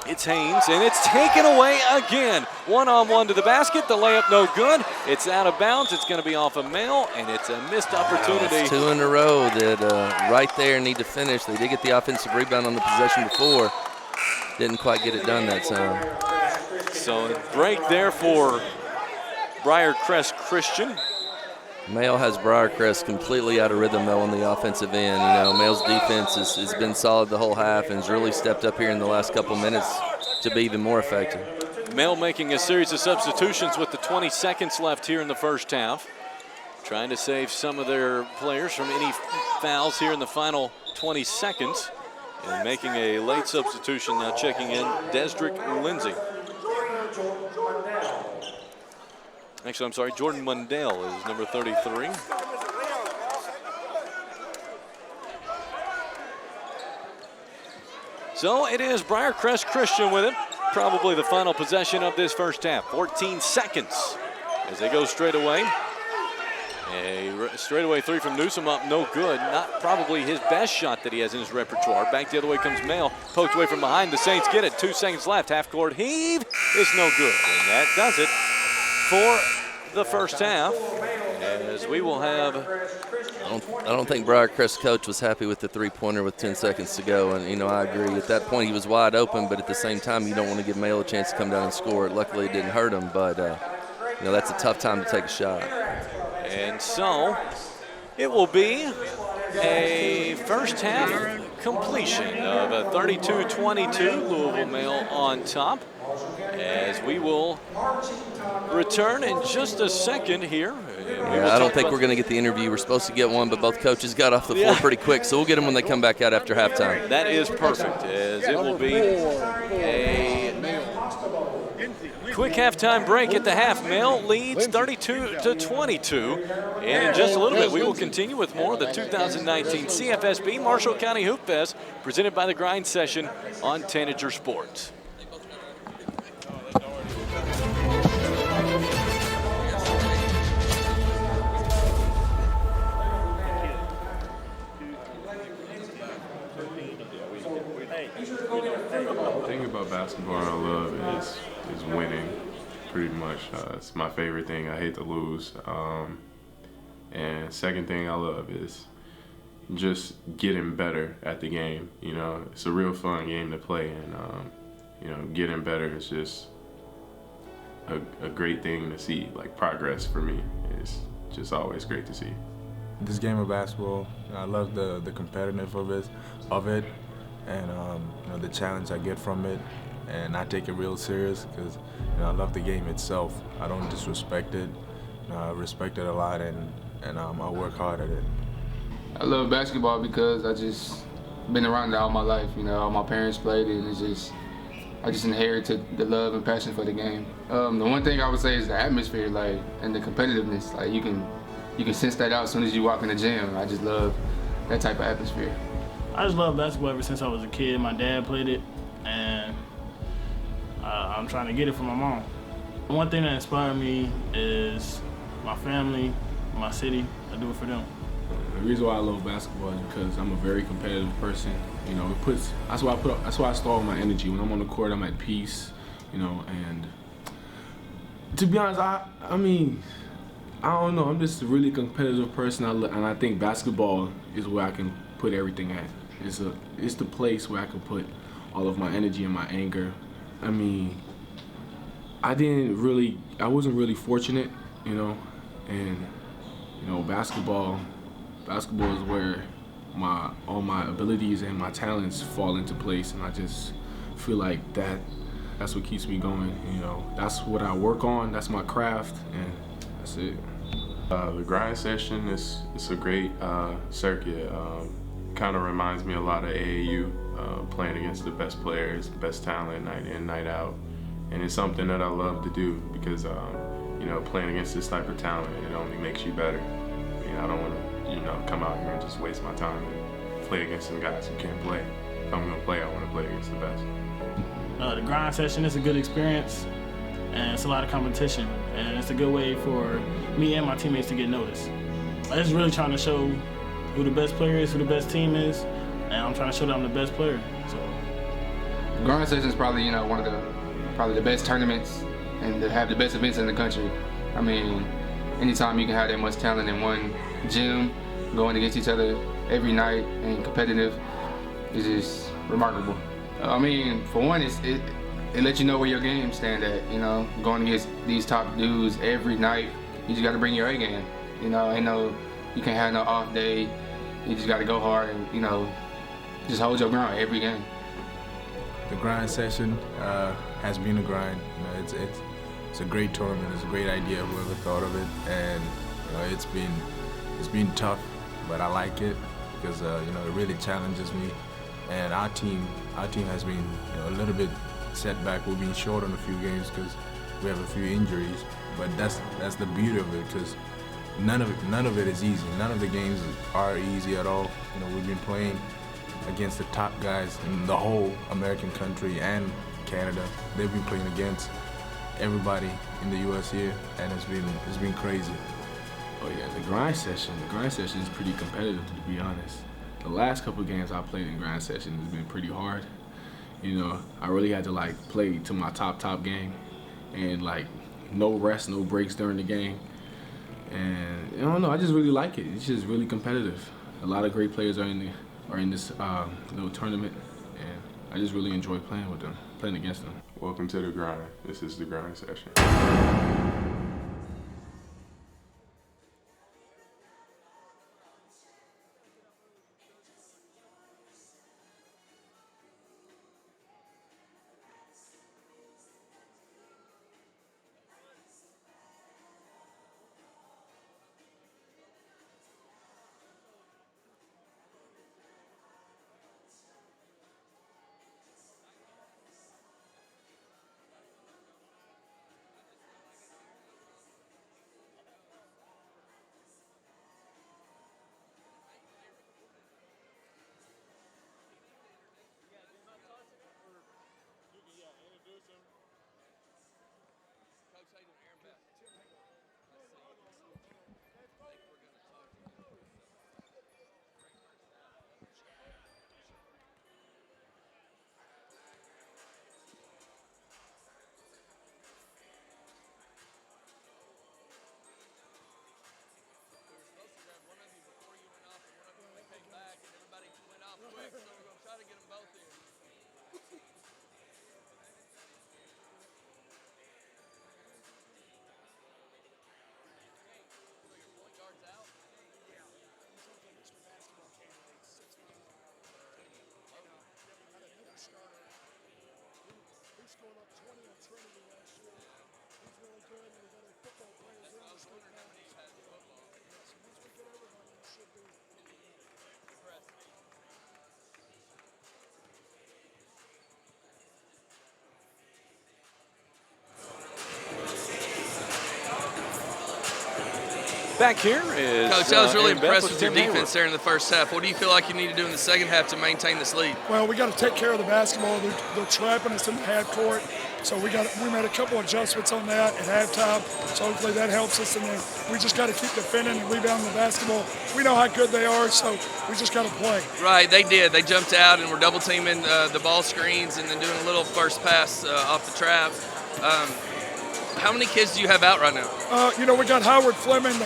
It's Haynes, and it's taken away again. One-on-one to the basket. The layup no good. It's out of bounds. It's going to be off of Male, and it's a missed opportunity. It's 2 in a row that right there need to finish. They did get the offensive rebound on the possession before. Didn't quite get it done that time. So break there for Briarcrest Christian. Male has Briarcrest completely out of rhythm, though, on the offensive end. Male's defense has been solid the whole half and has really stepped up here in the last couple minutes to be even more effective. Male making a series of substitutions with the 20 seconds left here in the first half. Trying to save some of their players from any fouls here in the final 20 seconds. And making a late substitution now, checking in Desdrick Lindsay. Actually, I'm sorry, Jordan Mundell is number 33. So it is Briarcrest Christian with it. Probably the final possession of this first half. 14 seconds as they go straight away. A straightaway three from Newsom up, no good. Not probably his best shot that he has in his repertoire. Back the other way comes Male. Poked away from behind. The Saints get it. 2 seconds left. Half court heave is no good. And that does it for the first half. As we will have. I don't think Briarcrest coach was happy with the three-pointer with 10 seconds to go. And, I agree. At that point, he was wide open. But at the same time, you don't want to give Male a chance to come down and score. Luckily, it didn't hurt him. But, that's a tough time to take a shot. And so it will be a first half completion of a 32-22, Louisville Male on top, as we will return in just a second here. Yeah, I don't think we're going to get the interview. We're supposed to get one, but both coaches got off the floor pretty quick, so we'll get them when they come back out after halftime. That is perfect, as it will be a quick halftime break at the half. Male leads 32-22. And in just a little bit, we will continue with more of the 2019 CFSB Marshall County Hoopfest, presented by the Grind Session on Tanager Sports. The thing about basketball I love is winning, pretty much. It's my favorite thing. I hate to lose. And second thing I love is just getting better at the game. It's a real fun game to play, and getting better is just a great thing to see. Like, progress for me is just always great to see. This game of basketball, I love the competitiveness of it. and the challenge I get from it, and I take it real serious because I love the game itself. I don't disrespect it. I respect it a lot, and I work hard at it. I love basketball because I just been around it all my life. All my parents played it, and I just inherited the love and passion for the game. The one thing I would say is the atmosphere, and the competitiveness. You can sense that out as soon as you walk in the gym. I just love that type of atmosphere. I just love basketball ever since I was a kid. My dad played it, and I'm trying to get it from my mom. One thing that inspired me is my family, my city. I do it for them. The reason why I love basketball is because I'm a very competitive person. That's why I store all my energy. When I'm on the court, I'm at peace. And to be honest, I don't know. I'm just a really competitive person, and I think basketball is where I can put everything at. It's the place where I can put all of my energy and my anger. I wasn't really fortunate, and basketball is where all my abilities and my talents fall into place, and I just feel like that's what keeps me going. That's what I work on. That's my craft, and that's it. The grind session is a great circuit. Kind of reminds me a lot of AAU, playing against the best players, best talent, night in, night out, and it's something that I love to do because playing against this type of talent, it only makes you better. I don't want to come out here and just waste my time and play against some guys who can't play. If I'm gonna play, I want to play against the best. The grind session is a good experience, and it's a lot of competition, and it's a good way for me and my teammates to get noticed. I'm just really trying to show who the best player is, who the best team is, and I'm trying to show that I'm the best player. So, Grind session is probably one of the best tournaments and to have the best events in the country. Anytime you can have that much talent in one gym, going against each other every night and competitive, is just remarkable. For one, it lets you know where your game stand at. Going against these top dudes every night, you just got to bring your A game. You can't have no off day. You just got to go hard and just hold your ground every game. The grind session has been a grind. It's a great tournament. It's a great idea. Whoever thought of it, and it's been tough, but I like it because it really challenges me. And our team has been a little bit setback. We've been short on a few games because we have a few injuries. But that's the beauty of it, because none of it is easy. None of the games are easy at all. We've been playing against the top guys in the whole American country and Canada. They've been playing against everybody in the U.S. here, and it's been crazy. Oh yeah, the grind session is pretty competitive, to be honest. The last couple of games I played in grind session has been pretty hard. I really had to play to my top game, and no rest, no breaks during the game. And I don't know, I just really like it. It's just really competitive. A lot of great players are in this little tournament, and I just really enjoy playing against them. Welcome to the grind. This is the grind session. Back here is Coach, I was really Aaron Beth impressed with your Tim defense there in the first half. What do you feel like you need to do in the second half to maintain this lead? Well, we got to take care of the basketball. They're trapping us in the half court, so we made a couple adjustments on that at halftime. So hopefully that helps us. And then we just got to keep defending and rebounding the basketball. We know how good they are, so we just got to play. Right, they did. They jumped out and were double teaming the ball screens and then doing a little first pass off the trap. How many kids do you have out right now? We got Howard Fleming.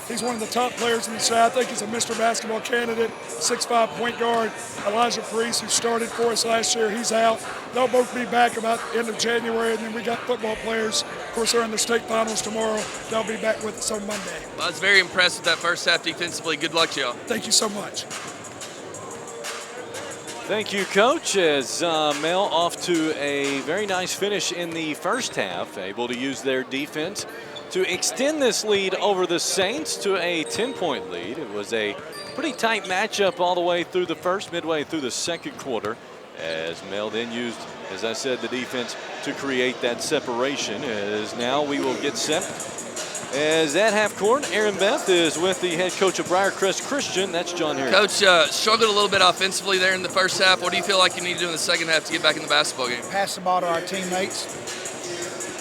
He's one of the top players in the South. I think he's a Mr. Basketball candidate, 6'5" point guard. Elijah Priest, who started for us last year, he's out. They'll both be back about the end of January. And then we got football players. Of course, they're in the state finals tomorrow. They'll be back with us on Monday. Well, I was very impressed with that first half defensively. Good luck to y'all. Thank you so much. Thank you, Coach. As Mel off to a very nice finish in the first half, able to use their defense to extend this lead over the Saints to a 10-point lead. It was a pretty tight matchup all the way through the first, midway through the second quarter, as Mel then used, as I said, the defense to create that separation. As now we will get set. As at half court, Aaron Beth is with the head coach of Briarcrest Christian. That's John Harris. Coach, struggled a little bit offensively there in the first half. What do you feel like you need to do in the second half to get back in the basketball game? Pass the ball to our teammates.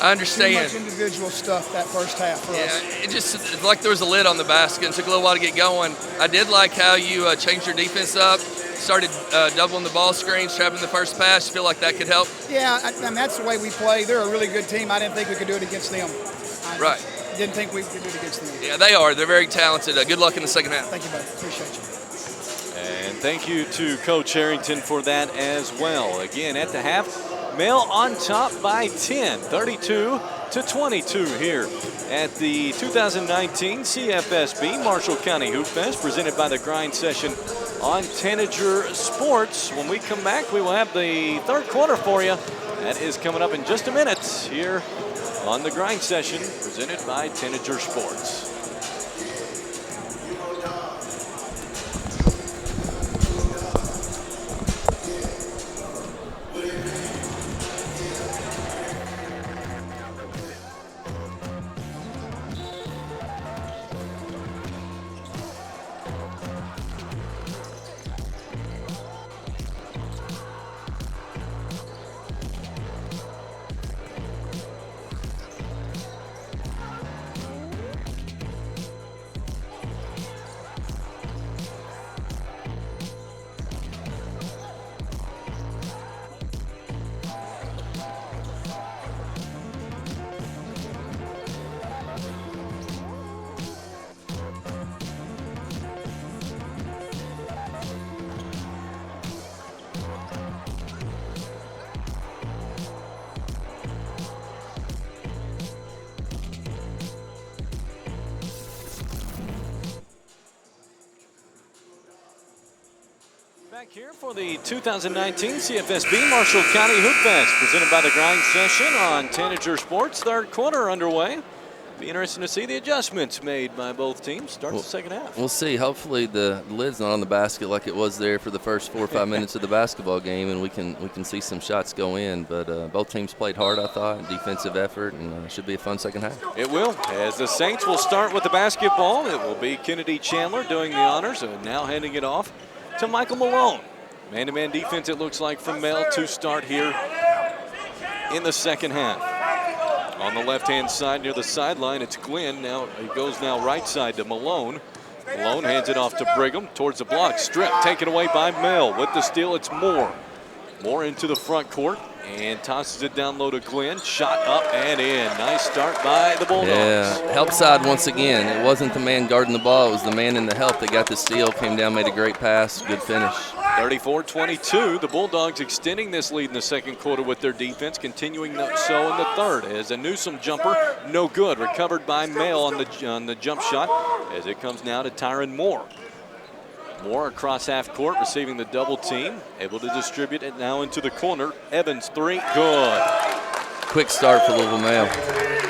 I understand. Too much individual stuff that first half for us. It just it's like there was a lid on the basket and took a little while to get going. I did like how you changed your defense up, started doubling the ball screens, trapping the first pass. You feel like that could help? Yeah, and that's the way we play. They're a really good team. I didn't think we could do it against them. Right. Didn't think we could do it against them. Yeah, they are. They're very talented. Good luck in the second half. Thank you, buddy. Appreciate you. And thank you to Coach Harrington for that as well. Again, at the half, Male on top by 10, 32-22 here at the 2019 CFSB Marshall County Hoopfest, presented by the Grind Session on Tanager Sports. When we come back, we will have the third quarter for you. That is coming up in just a minute here on the Grind Session, presented by Tanager Sports. Back here for the 2019 CFSB Marshall County Hoopfest, presented by the Grind Session on Tanager Sports. Third quarter underway. Be interesting to see the adjustments made by both teams. Starts the second half. We'll see. Hopefully the lid's not on the basket like it was there for the first 4 or 5 minutes of the basketball game, and we can see some shots go in. But both teams played hard, I thought, defensive effort, and should be a fun second half. It will, as the Saints will start with the basketball. It will be Kennedy Chandler doing the honors, and now handing it off to Michael Malone. Man-to-man defense, it looks like, from Mel to start here in the second half. On the left-hand side near the sideline, it's Glenn. Now he goes now right side to Malone. Malone hands it off to Brigham towards the block. Strip taken away by Mel. With the steal, it's Moore. Moore into the front court and tosses it down low to Glenn. Shot up and in. Nice start by the Bulldogs. Yeah, help side once again. It wasn't the man guarding the ball. It was the man in the help that got the steal, came down, made a great pass. Good finish. 34-22. The Bulldogs extending this lead in the second quarter with their defense, continuing so in the third. As a Newsome jumper, no good. Recovered by Male on the jump shot as it comes now to Tyron Moore. Moore across half court, receiving the double team. Able to distribute it now into the corner. Evans, three, good. Quick start for Louisville Male.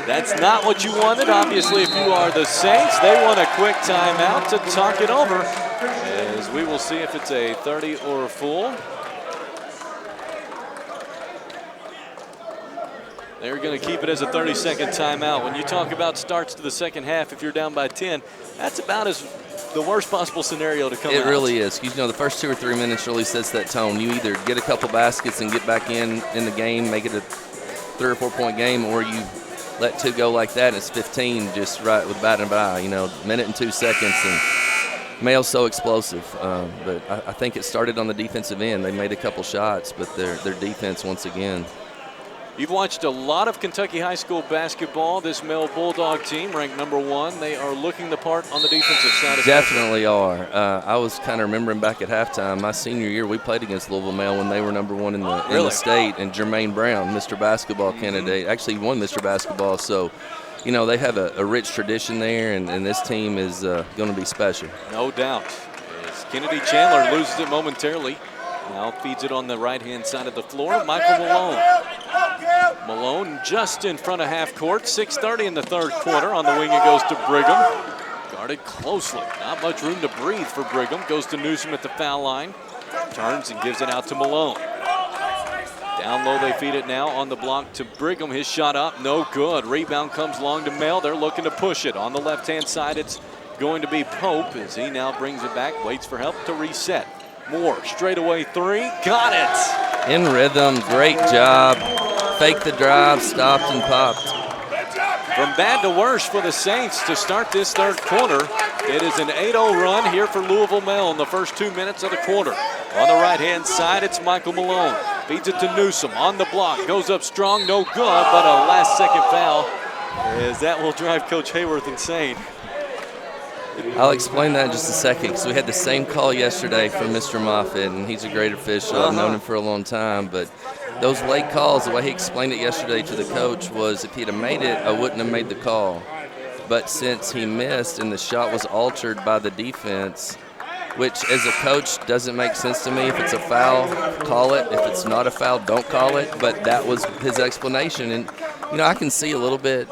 That's not what you wanted. Obviously, if you are the Saints, they want a quick timeout to talk it over. As we will see if it's a 30 or a full. They're going to keep it as a 30-second timeout. When you talk about starts to the second half, if you're down by 10, that's about as the worst possible scenario to come out. It really is. You know, the first 2 or 3 minutes really sets that tone. You either get a couple baskets and get back in the game, make it a 3 or 4 point game, or you let 2 go like that and it's 15 just right with bat and by. You know, minute and 2 seconds, and Mayo's so explosive. But I think it started on the defensive end. They made a couple shots, but their defense once again. You've watched a lot of Kentucky high school basketball. This Male Bulldog team, ranked #1, they are looking the part on the defensive side of Definitely are. I was kind of remembering back at halftime, my senior year, we played against Louisville Male when they were #1 in the state, and Jermaine Brown, Mr. Basketball candidate, actually won Mr. Basketball. So, you know, they have a rich tradition there, and this team is going to be special. No doubt. As Kennedy Chandler loses it momentarily. Now feeds it on the right-hand side of the floor. Michael Malone. Malone just in front of half court. 6:30 in the third quarter. On the wing it goes to Brigham. Guarded closely. Not much room to breathe for Brigham. Goes to Newsom at the foul line. Turns and gives it out to Malone. Down low they feed it now on the block to Brigham. His shot up, no good. Rebound comes long to Mel. They're looking to push it. On the left-hand side it's going to be Pope as he now brings it back. Waits for help to reset. Moore, straightaway 3, got it! In rhythm, great job. Faked the drive, stopped and popped. From bad to worse for the Saints to start this third quarter. It is an 8-0 run here for Louisville Male in the first 2 minutes of the quarter. On the right-hand side, it's Michael Malone. Feeds it to Newsom on the block, goes up strong, no good, but a last-second foul as that will drive Coach Hayworth insane. I'll explain that in just a second, because we had the same call yesterday from Mr. Moffitt, and he's a great official. I've known him for a long time, but those late calls, the way he explained it yesterday to the coach was if he'd have made it, I wouldn't have made the call. But since he missed and the shot was altered by the defense, which as a coach doesn't make sense to me. If it's a foul, call it. If it's not a foul, don't call it. But that was his explanation. And, you know, I can see a little bit.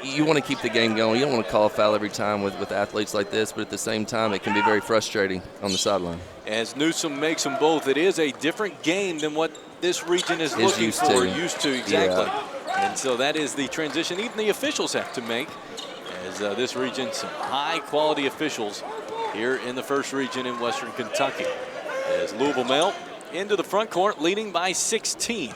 You want to keep the game going. You don't want to call a foul every time with athletes like this, but at the same time, it can be very frustrating on the sideline. As Newsom makes them both, it is a different game than what this region is looking for. Used to, exactly. Yeah. And so that is the transition even the officials have to make, as this region, some high-quality officials here in the first region in Western Kentucky. As Louisville Male into the front court, leading by 16.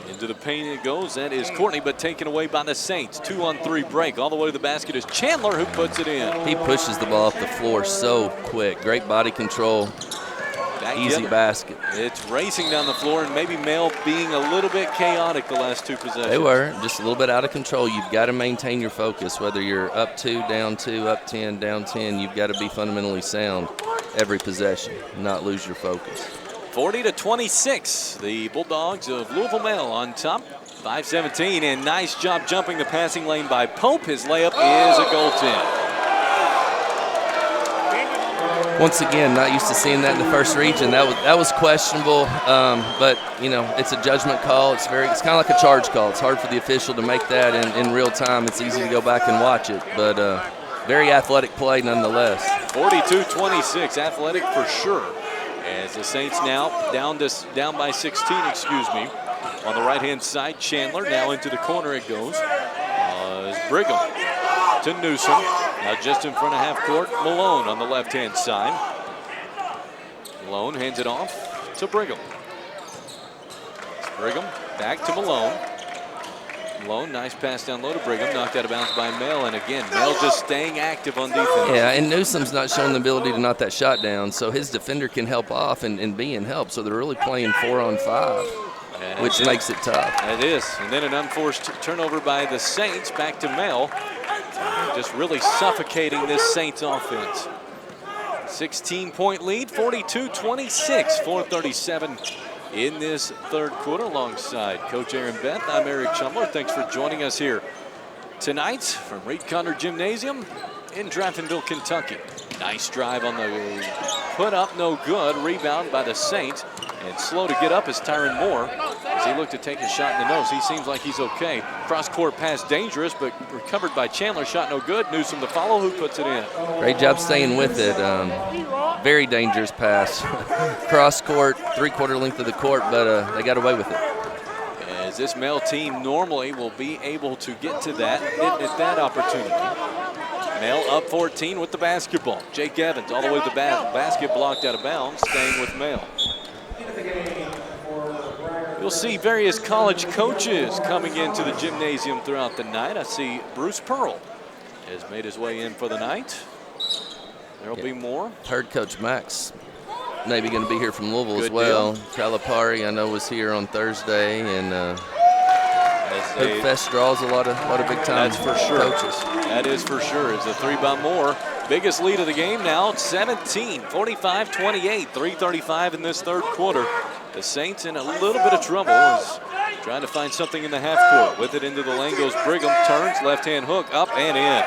Into the paint it goes. That is Courtney, but taken away by the Saints. 2-on-3 break. All the way to the basket is Chandler, who puts it in. He pushes the ball off the floor so quick. Great body control. Easy basket. It's racing down the floor, and maybe Male being a little bit chaotic the last two possessions. They were just a little bit out of control. You've got to maintain your focus, whether you're up 2, down 2, up 10, down 10. You've got to be fundamentally sound every possession, not lose your focus. 40-26, the Bulldogs of Louisville Male on top. 5:17, and nice job jumping the passing lane by Pope. His layup is a goaltend. Once again, not used to seeing that in the first region. That was questionable, but you know, it's a judgment call. It's kind of like a charge call. It's hard for the official to make that in real time. It's easy to go back and watch it, but very athletic play nonetheless. 42-26, athletic for sure. As the Saints now down by 16, On the right-hand side, Chandler now into the corner it goes. Brigham to Newsom. Now just in front of half court, Malone on the left-hand side. Malone hands it off to Brigham. Brigham back to Malone. Malone, nice pass down low to Brigham, knocked out of bounds by Mel, and again, Mel just staying active on defense. Yeah, and Newsom's not showing the ability to knock that shot down, so his defender can help off and be in help, so they're really playing 4-on-5, which makes it tough. It is, and then an unforced turnover by the Saints, back to Mel, just really suffocating this Saints offense. 16-point lead, 42-26, 4:37 in this third quarter. Alongside Coach Aaron Beth, I'm Eric Chumler. Thanks for joining us here tonight from Reed Conner Gymnasium in Draftonville, Kentucky. Nice drive on the put up, no good. Rebound by the Saints, and slow to get up is Tyron Moore as he looked to take a shot in the nose. He seems like he's okay. Cross-court pass dangerous, but recovered by Chandler. Shot no good. Newsom the follow, who puts it in. Great job staying with it. Very dangerous pass. Cross-court, three-quarter length of the court, but they got away with it. as this Male team normally will be able to get to that, at that opportunity. Male up 14 with the basketball. Jake Evans all the way to the basket, blocked out of bounds, staying with Male. You'll see various college coaches coming into the gymnasium throughout the night. I see Bruce Pearl has made his way in for the night. There'll be more. Heard Coach Max maybe going to be here from Louisville as well. Calipari, I know, was here on Thursday, and Hoopfest draws a lot of big time. That's for sure. Coaches. That is for sure. It's a 3 by Moore. Biggest lead of the game now, 17, 45-28, 3:35 in this third quarter. The Saints in a little bit of trouble as trying to find something in the half court. With it into the lane goes Brigham, turns, left-hand hook, up and in.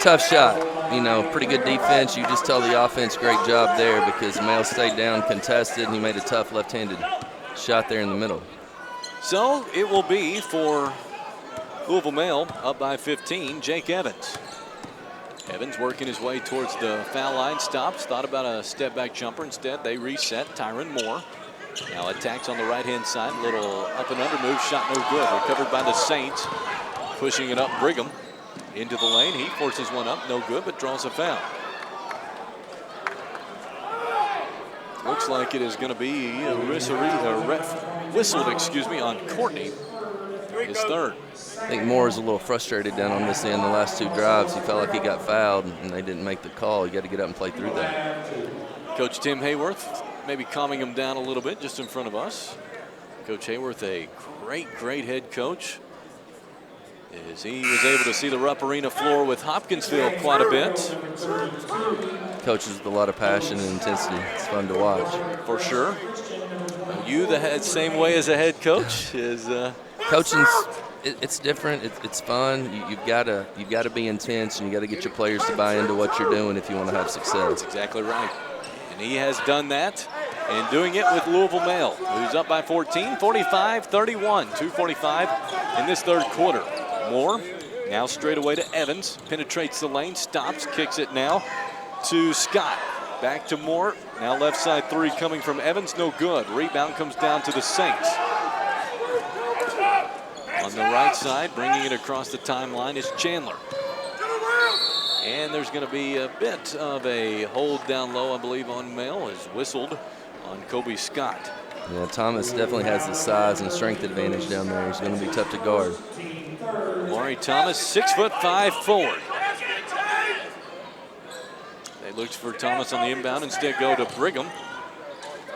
Tough shot. You know, pretty good defense. You just tell the offense great job there because Male stayed down, contested, and he made a tough left-handed shot there in the middle. So it will be for Louisville Male up by 15, Jake Evans. Evans working his way towards the foul line, stops, thought about a step-back jumper. Instead, they reset. Tyron Moore now attacks on the right-hand side. Little up and under move, shot no good. Recovered by the Saints. Pushing it up, Brigham into the lane. He forces one up, no good, but draws a foul. Looks like it is going to be whistled, on Courtney. His third. I think Moore is a little frustrated down on this end. The last 2 drives, he felt like he got fouled, and they didn't make the call. You got to get up and play through that. Coach Tim Hayworth maybe calming him down a little bit just in front of us. Coach Hayworth, a great head coach, as he was able to see the Rupp Arena floor with Hopkinsville quite a bit. Coaches with a lot of passion and intensity. It's fun to watch. For sure. You the same way as a head coach is. Coaching's it's different. It's fun. You've got to be intense, and you got to get your players to buy into what you're doing if you want to have success. That's exactly right. And he has done that, and doing it with Louisville Male, who's up by 14, 45-31, 2:45 in this third quarter. Moore now straight away to Evans, penetrates the lane, stops, kicks it now to Scott. Back to Moore. Now left side 3 coming from Evans, no good. Rebound comes down to the Saints. On the right side, bringing it across the timeline is Chandler. And there's going to be a bit of a hold down low, I believe, on Male, is whistled on Kobe Scott. Yeah, Thomas definitely has the size and strength advantage down there. He's going to be tough to guard. Maury Thomas, 6'5" forward. They looked for Thomas on the inbound, instead go to Brigham.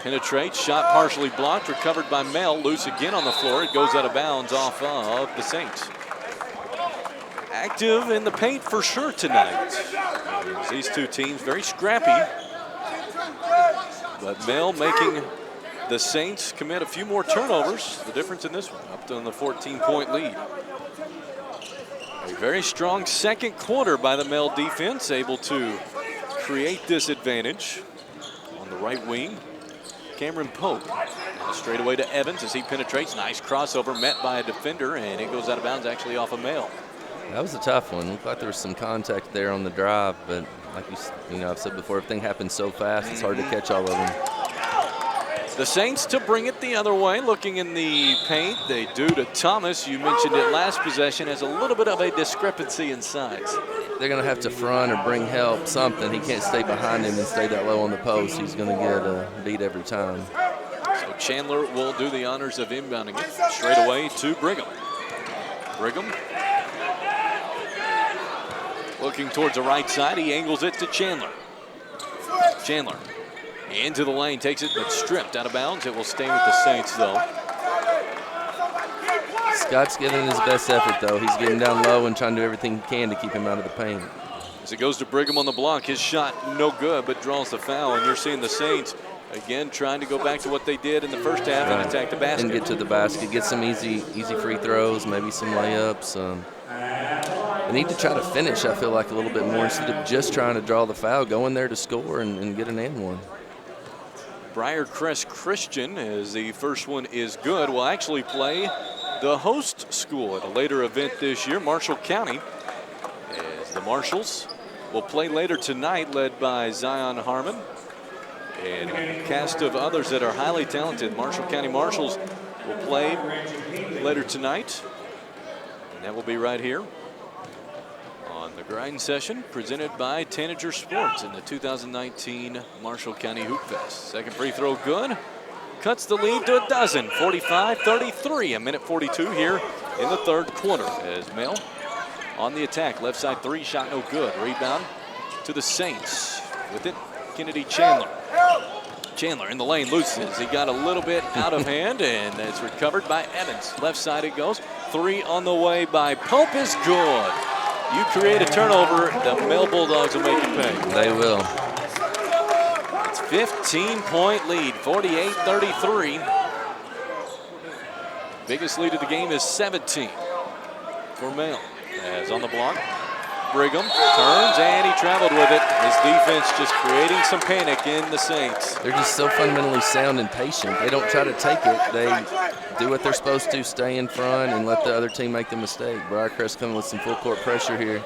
Penetrates, shot partially blocked, recovered by Male, loose again on the floor. It goes out of bounds off of the Saints. Active in the paint for sure tonight. These two teams very scrappy, but Male making the Saints commit a few more turnovers. The difference in this one, up to the 14-point lead. A very strong second quarter by the Male defense, able to create this advantage on the right wing. Cameron Pope straight away to Evans as he penetrates. Nice crossover met by a defender, and it goes out of bounds actually off of Male. That was a tough one. Looked like there was some contact there on the drive, but like you know, I've said before, everything happens so fast, it's hard to catch all of them. The Saints to bring it the other way, looking in the paint. They do to Thomas. You mentioned it last possession, has a little bit of a discrepancy in size. They're going to have to front or bring help, something. He can't stay behind him and stay that low on the post. He's going to get beat every time. So Chandler will do the honors of inbounding it straight away to Brigham. Brigham looking towards the right side. He angles it to Chandler. Chandler into the lane, takes it, but stripped out of bounds. It will stay with the Saints, though. Scott's giving his best effort, though. He's getting down low and trying to do everything he can to keep him out of the paint. As it goes to Brigham on the block, his shot no good, but draws the foul. And you're seeing the Saints, again, trying to go back to what they did in the first half and attack the basket. And get to the basket, get some easy free throws, maybe some layups. They need to try to finish, I feel like, a little bit more instead of just trying to draw the foul. Go in there to score and get an and one. Briarcrest Christian, as the first one is good, will actually play the host school at a later event this year, Marshall County, as the Marshalls will play later tonight, led by Zion Harmon and a cast of others that are highly talented. Marshall County Marshals will play later tonight. And that will be right here on the grind session presented by Tanager Sports in the 2019 Marshall County Hoopfest. Second free throw good. Cuts the lead to a dozen, 45-33, a minute 42 here in the third quarter. As Mel on the attack, left side three, shot no good. Rebound to the Saints. With it, Kennedy Chandler. Chandler in the lane, loses. He got a little bit out of hand, and it's recovered by Evans. Left side it goes. Three on the way by Pope is good. You create a turnover, the Mel Bulldogs will make it pay. They will. 15-point lead, 48-33. Biggest lead of the game is 17 for Male. As on the block, Brigham turns and he traveled with it. His defense just creating some panic in the Saints. They're just so fundamentally sound and patient. They don't try to take it. They do what they're supposed to, stay in front and let the other team make the mistake. Briarcrest coming with some full court pressure here.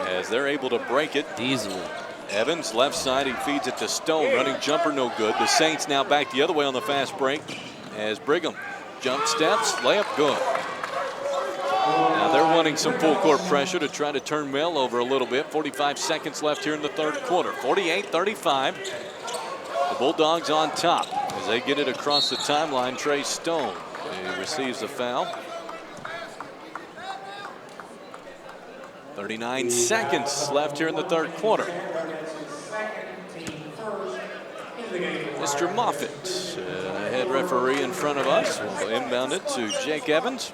As they're able to break it easily. Evans left side, he feeds it to Stone. Running jumper no good. The Saints now back the other way on the fast break as Brigham jump steps, layup good. Now they're wanting some full court pressure to try to turn Mel over a little bit. 45 seconds left here in the third quarter. 48-35. The Bulldogs on top as they get it across the timeline. Trey Stone receives a foul. 39 seconds left here in the third quarter. Mr. Moffitt, head referee in front of us, will inbound it to Jake Evans.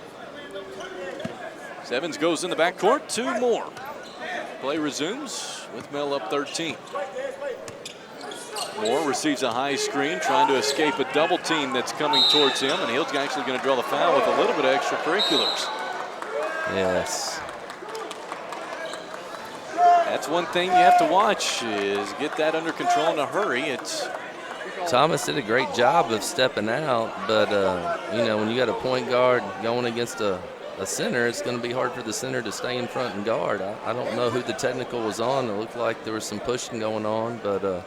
As Evans goes in the backcourt, two more. Play resumes with Mel up 13. Moore receives a high screen, trying to escape a double team that's coming towards him, and he's actually going to draw the foul with a little bit of extracurriculars. Yes. That's one thing you have to watch is get that under control in a hurry. Thomas did a great job of stepping out, but you know, when you got a point guard going against a center, it's going to be hard for the center to stay in front and guard. I don't know who the technical was on. It looked like there was some pushing going on, but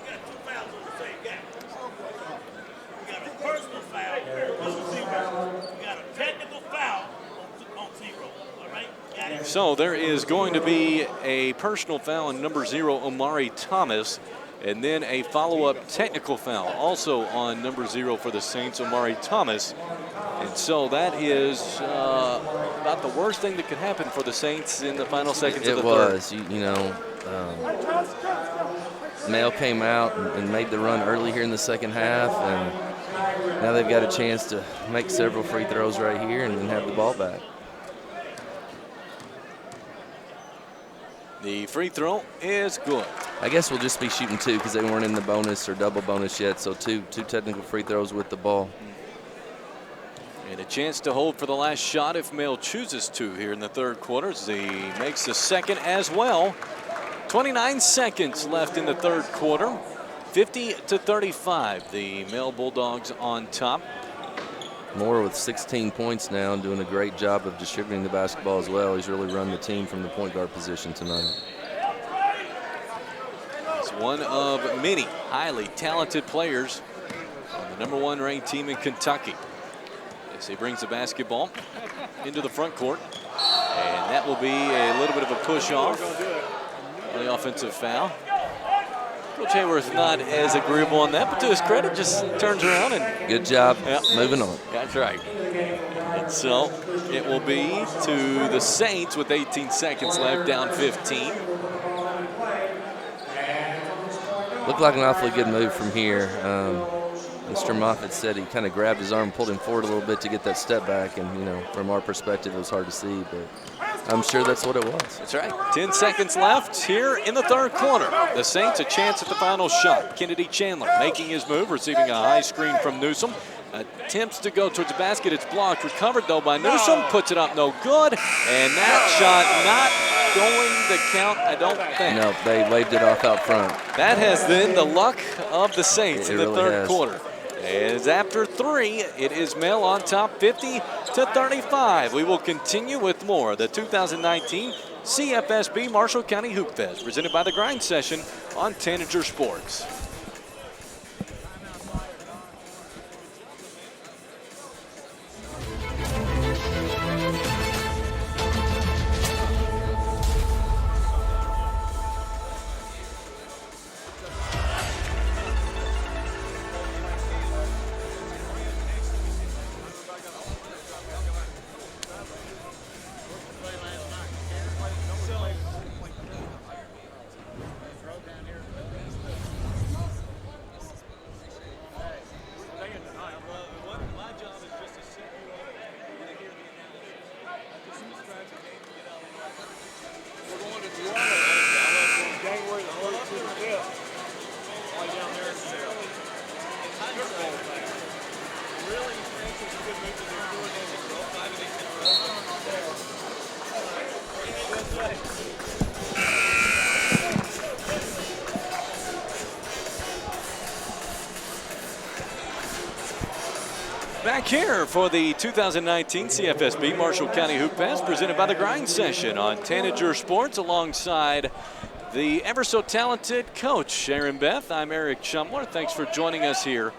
so there is going to be a personal foul on number 0, Omari Thomas, and then a follow-up technical foul also on number 0 for the Saints, Omari Thomas. And so that is about the worst thing that could happen for the Saints in the final seconds of the third. It was, you know, Male came out and made the run early here in the second half, and now they've got a chance to make several free throws right here and then have the ball back. The free throw is good. I guess we'll just be shooting two because they weren't in the bonus or double bonus yet, so two technical free throws with the ball. And a chance to hold for the last shot if Male chooses to here in the third quarter. As he makes the second as well. 29 seconds left in the third quarter. 50-35, the Male Bulldogs on top. Moore with 16 points now and doing a great job of distributing the basketball as well. He's really run the team from the point guard position tonight. He's one of many highly talented players on the #1 ranked team in Kentucky. As he brings the basketball into the front court, and that will be a little bit of a push off on the offensive foul. Coach Hayworth not as agreeable on that, but to his credit, just turns around and good job. Moving on. That's right. And so it will be to the Saints with 18 seconds left, down 15. Looked like an awfully good move from here. Mr. Moffitt said he kind of grabbed his arm, pulled him forward a little bit to get that step back, and you know, from our perspective, it was hard to see, but I'm sure that's what it was. That's right. 10 seconds left here in the third quarter. The Saints a chance at the final shot. Kennedy Chandler making his move, receiving a high screen from Newsom. Attempts to go towards the basket. It's blocked. Recovered, though, by Newsom. Puts it up no good. And that shot not going to count, I don't think. No, they waved it off out front. That has been the luck of the Saints in the really third has. quarter. As after three, it is Male on top, 50-35. We will continue with more of the 2019 CFSB Marshall County Hoopfest, presented by the Grind Session on Tanager Sports. Back here for the 2019 CFSB Marshall County Hoopfest, presented by the Grind Session on Tanager Sports, alongside the ever so talented coach Sharon Beth. I'm Eric Shumler. Thanks for joining us here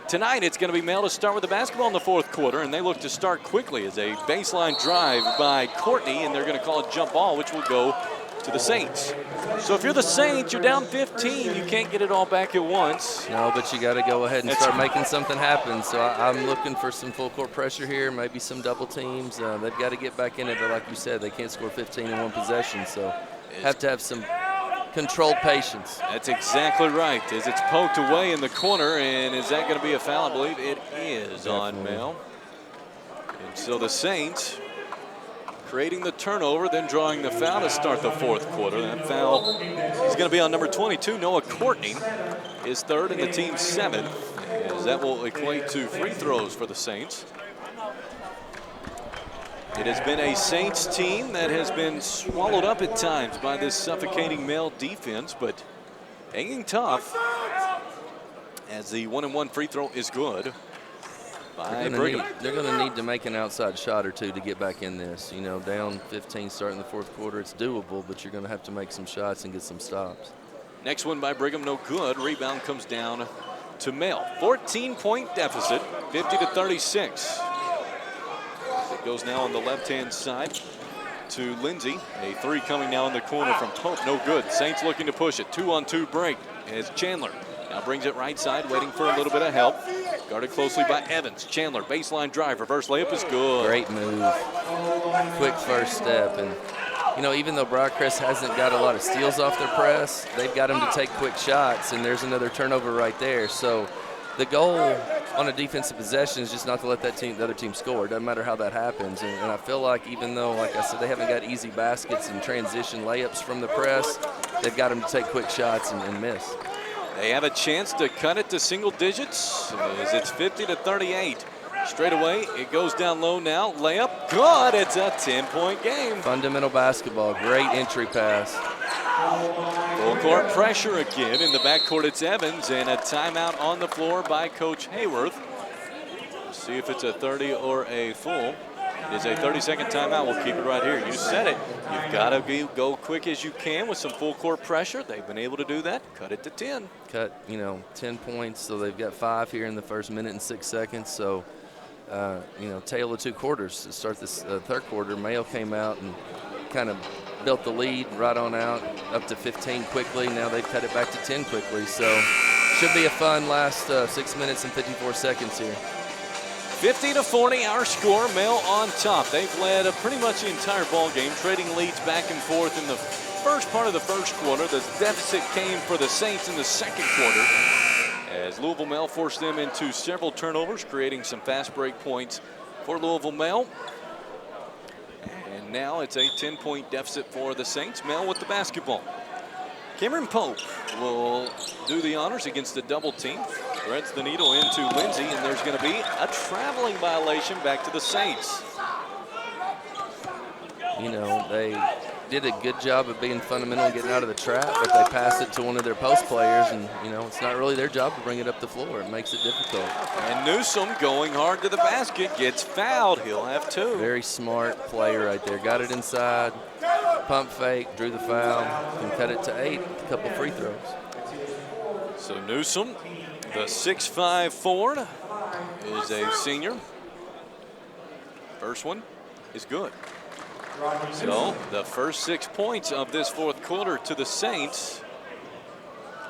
tonight. It's going to be Male to start with the basketball in the fourth quarter, and they look to start quickly as a baseline drive by Courtney, and they're going to call it jump ball, which will go to the Saints. So if you're the Saints, you're down 15. You can't get it all back at once. No, but you got to go ahead and start making something happen. So I'm looking for some full court pressure here, maybe some double teams. They've got to get back in it, but like you said, they can't score 15 in one possession. So have to have some controlled patience. That's exactly right. As it's poked away in the corner, and is that going to be a foul? I believe it is on Mel. And so the Saints creating the turnover, then drawing the foul to start the fourth quarter. That foul is going to be on number 22, Noah Courtney, his third and the team's seventh, as that will equate to free throws for the Saints. It has been a Saints team that has been swallowed up at times by this suffocating male defense, but hanging tough as the 1-and-1 free throw is good. They're going to need to make an outside shot or two to get back in this. You know, down 15 starting the fourth quarter, it's doable, but you're going to have to make some shots and get some stops. Next one by Brigham, no good. Rebound comes down to Male. 14-point deficit, 50-36. It goes now on the left-hand side to Lindsay. A three coming now in the corner from Pope, no good. Saints looking to push it. 2-on-2 break as Chandler now brings it right side, waiting for a little bit of help. Guarded closely by Evans. Chandler, baseline drive, reverse layup is good. Great move. Quick first step. And, you know, even though Briarcrest hasn't got a lot of steals off their press, they've got them to take quick shots, and there's another turnover right there. So the goal on a defensive possession is just not to let the other team score. It doesn't matter how that happens. And I feel like even though, like I said, they haven't got easy baskets and transition layups from the press, they've got them to take quick shots and miss. They have a chance to cut it to single digits as it's 50-38. Straight away, it goes down low now. Layup, good. It's a 10-point game. Fundamental basketball, great entry pass. Full court pressure again. In the backcourt, it's Evans, and a timeout on the floor by Coach Hayworth. We'll see if it's a 30 or a full. It is a 30-second timeout. We'll keep it right here. You said it. You've got to go quick as you can with some full court pressure. They've been able to do that. Cut it to 10. Cut, 10 points. So they've got 5 here in the first minute and 6 seconds. So, tail of two quarters to start this third quarter. Mayo came out and kind of built the lead right on out up to 15 quickly. Now they've cut it back to 10 quickly. So should be a fun last 6 minutes and 54 seconds here. 50-40 our score. Male on top. They've led pretty much the entire ball game, trading leads back and forth in the first part of the first quarter. The deficit came for the Saints in the second quarter as Louisville Male forced them into several turnovers, creating some fast break points for Louisville Male. And now it's a 10-point deficit for the Saints. Male with the basketball. Cameron Pope will do the honors against the double team. Threads the needle into Lindsay, and there's going to be a traveling violation back to the Saints. They did a good job of being fundamental and getting out of the trap, but they passed it to one of their post players, and, it's not really their job to bring it up the floor. It makes it difficult. And Newsom going hard to the basket, gets fouled. He'll have 2. Very smart player right there. Got it inside, pump fake, drew the foul, and cut it to 8. A couple free throws. So Newsom, the 6'5" forward, is a senior. First one is good. So the first 6 points of this fourth quarter to the Saints.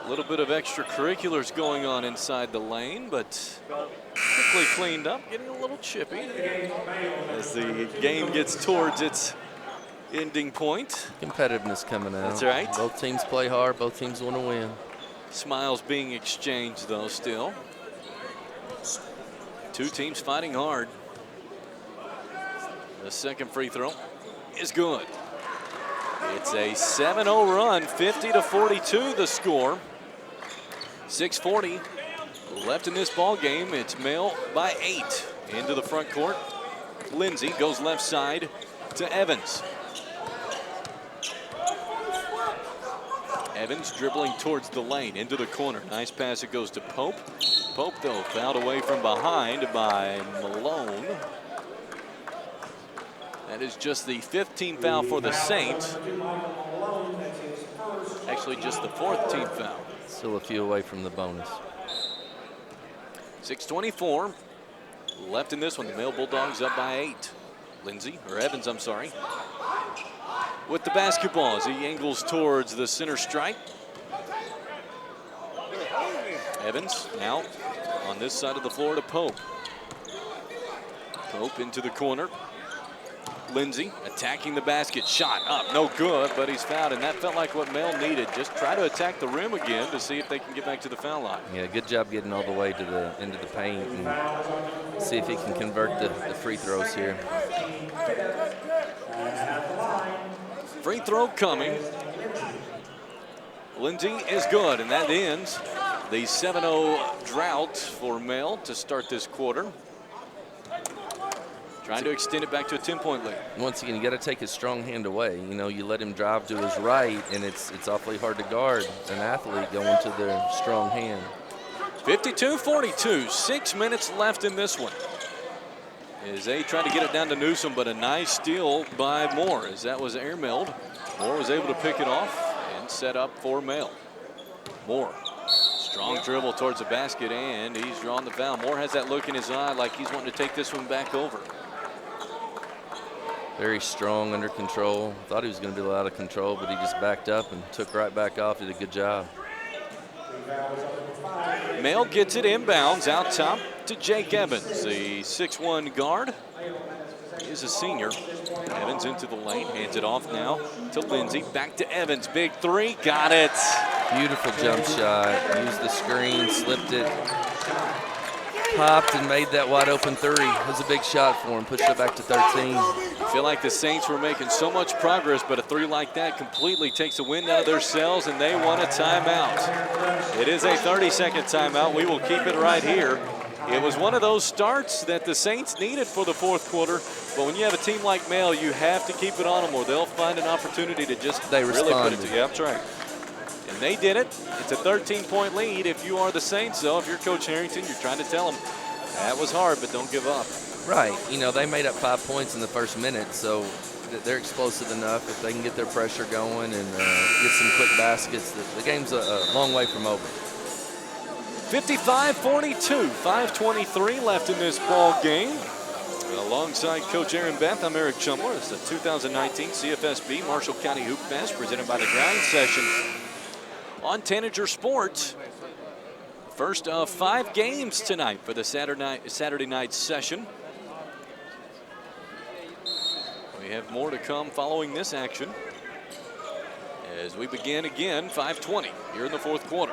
A little bit of extracurriculars going on inside the lane, but quickly cleaned up, getting a little chippy as the game gets towards its ending point. Competitiveness coming out. That's right. Both teams play hard. Both teams want to win. Smiles being exchanged, though, still. 2 teams fighting hard. The second free throw is good. It's a 7-0 run, 50-42 the score. 6:40 left in this ball game. It's Male by 8. Into the front court. Lindsay goes left side to Evans. Evans dribbling towards the lane, into the corner. Nice pass, it goes to Pope. Pope, though, fouled away from behind by Malone. That is just the 15th foul for the Saints. Actually, just the 4th team foul. Still a few away from the bonus. 6:24 left in this one. The Male Bulldogs up by 8. Evans, I'm sorry, with the basketball as he angles towards the center stripe. Evans now on this side of the floor to Pope. Pope into the corner. Lindsay attacking the basket, shot up, no good, but he's fouled, and that felt like what Male needed. Just try to attack the rim again to see if they can get back to the foul line. Yeah, good job getting all the way to into the paint and see if he can convert the free throws here. Free throw coming. Lindsay is good, and that ends the 7-0 drought for Male to start this quarter. Trying to extend it back to a 10-point lead. Once again, you got to take his strong hand away. You know, you let him drive to his right, and it's awfully hard to guard an athlete going to their strong hand. 52-42, 6 minutes left in this one. As they try to get it down to Newsom, but a nice steal by Moore as that was airmailed. Moore was able to pick it off and set up for Male. Moore, strong dribble towards the basket, and he's drawn the foul. Moore has that look in his eye like he's wanting to take this one back over. Very strong, under control. Thought he was going to be out of control, but he just backed up and took right back off. Did a good job. Male gets it inbounds out top to Jake Evans, the 6'1 guard. He is a senior. Evans into the lane, hands it off now to Lindsay. Back to Evans, big three, got it. Beautiful jump shot. Used the screen, slipped it, popped, and made that wide open three. It was a big shot for him, pushed it back to 13. I feel like the Saints were making so much progress, but a three like that completely takes the wind out of their sails, and they want a timeout. It is a 30-second timeout. We will keep it right here. It was one of those starts that the Saints needed for the 4th quarter, but when you have a team like Male, you have to keep it on them or they'll find an opportunity to just really put it to you. Yeah, that's right. And they did it. It's a 13-point lead. If you are the Saints, though, if you're Coach Harrington, you're trying to tell them that was hard, but don't give up. Right. You know, they made up 5 points in the first minute, so they're explosive enough. If they can get their pressure going and get some quick baskets, the game's a long way from over. 55-42, 5:23 left in this ball game. Alongside Coach Aaron Beth, I'm Eric Chumler. It's the 2019 CFSB Marshall County Hoopfest presented by the Grind Session on Tanager Sports. First of 5 games tonight for the Saturday night session. We have more to come following this action as we begin again, 5:20 here in the 4th quarter.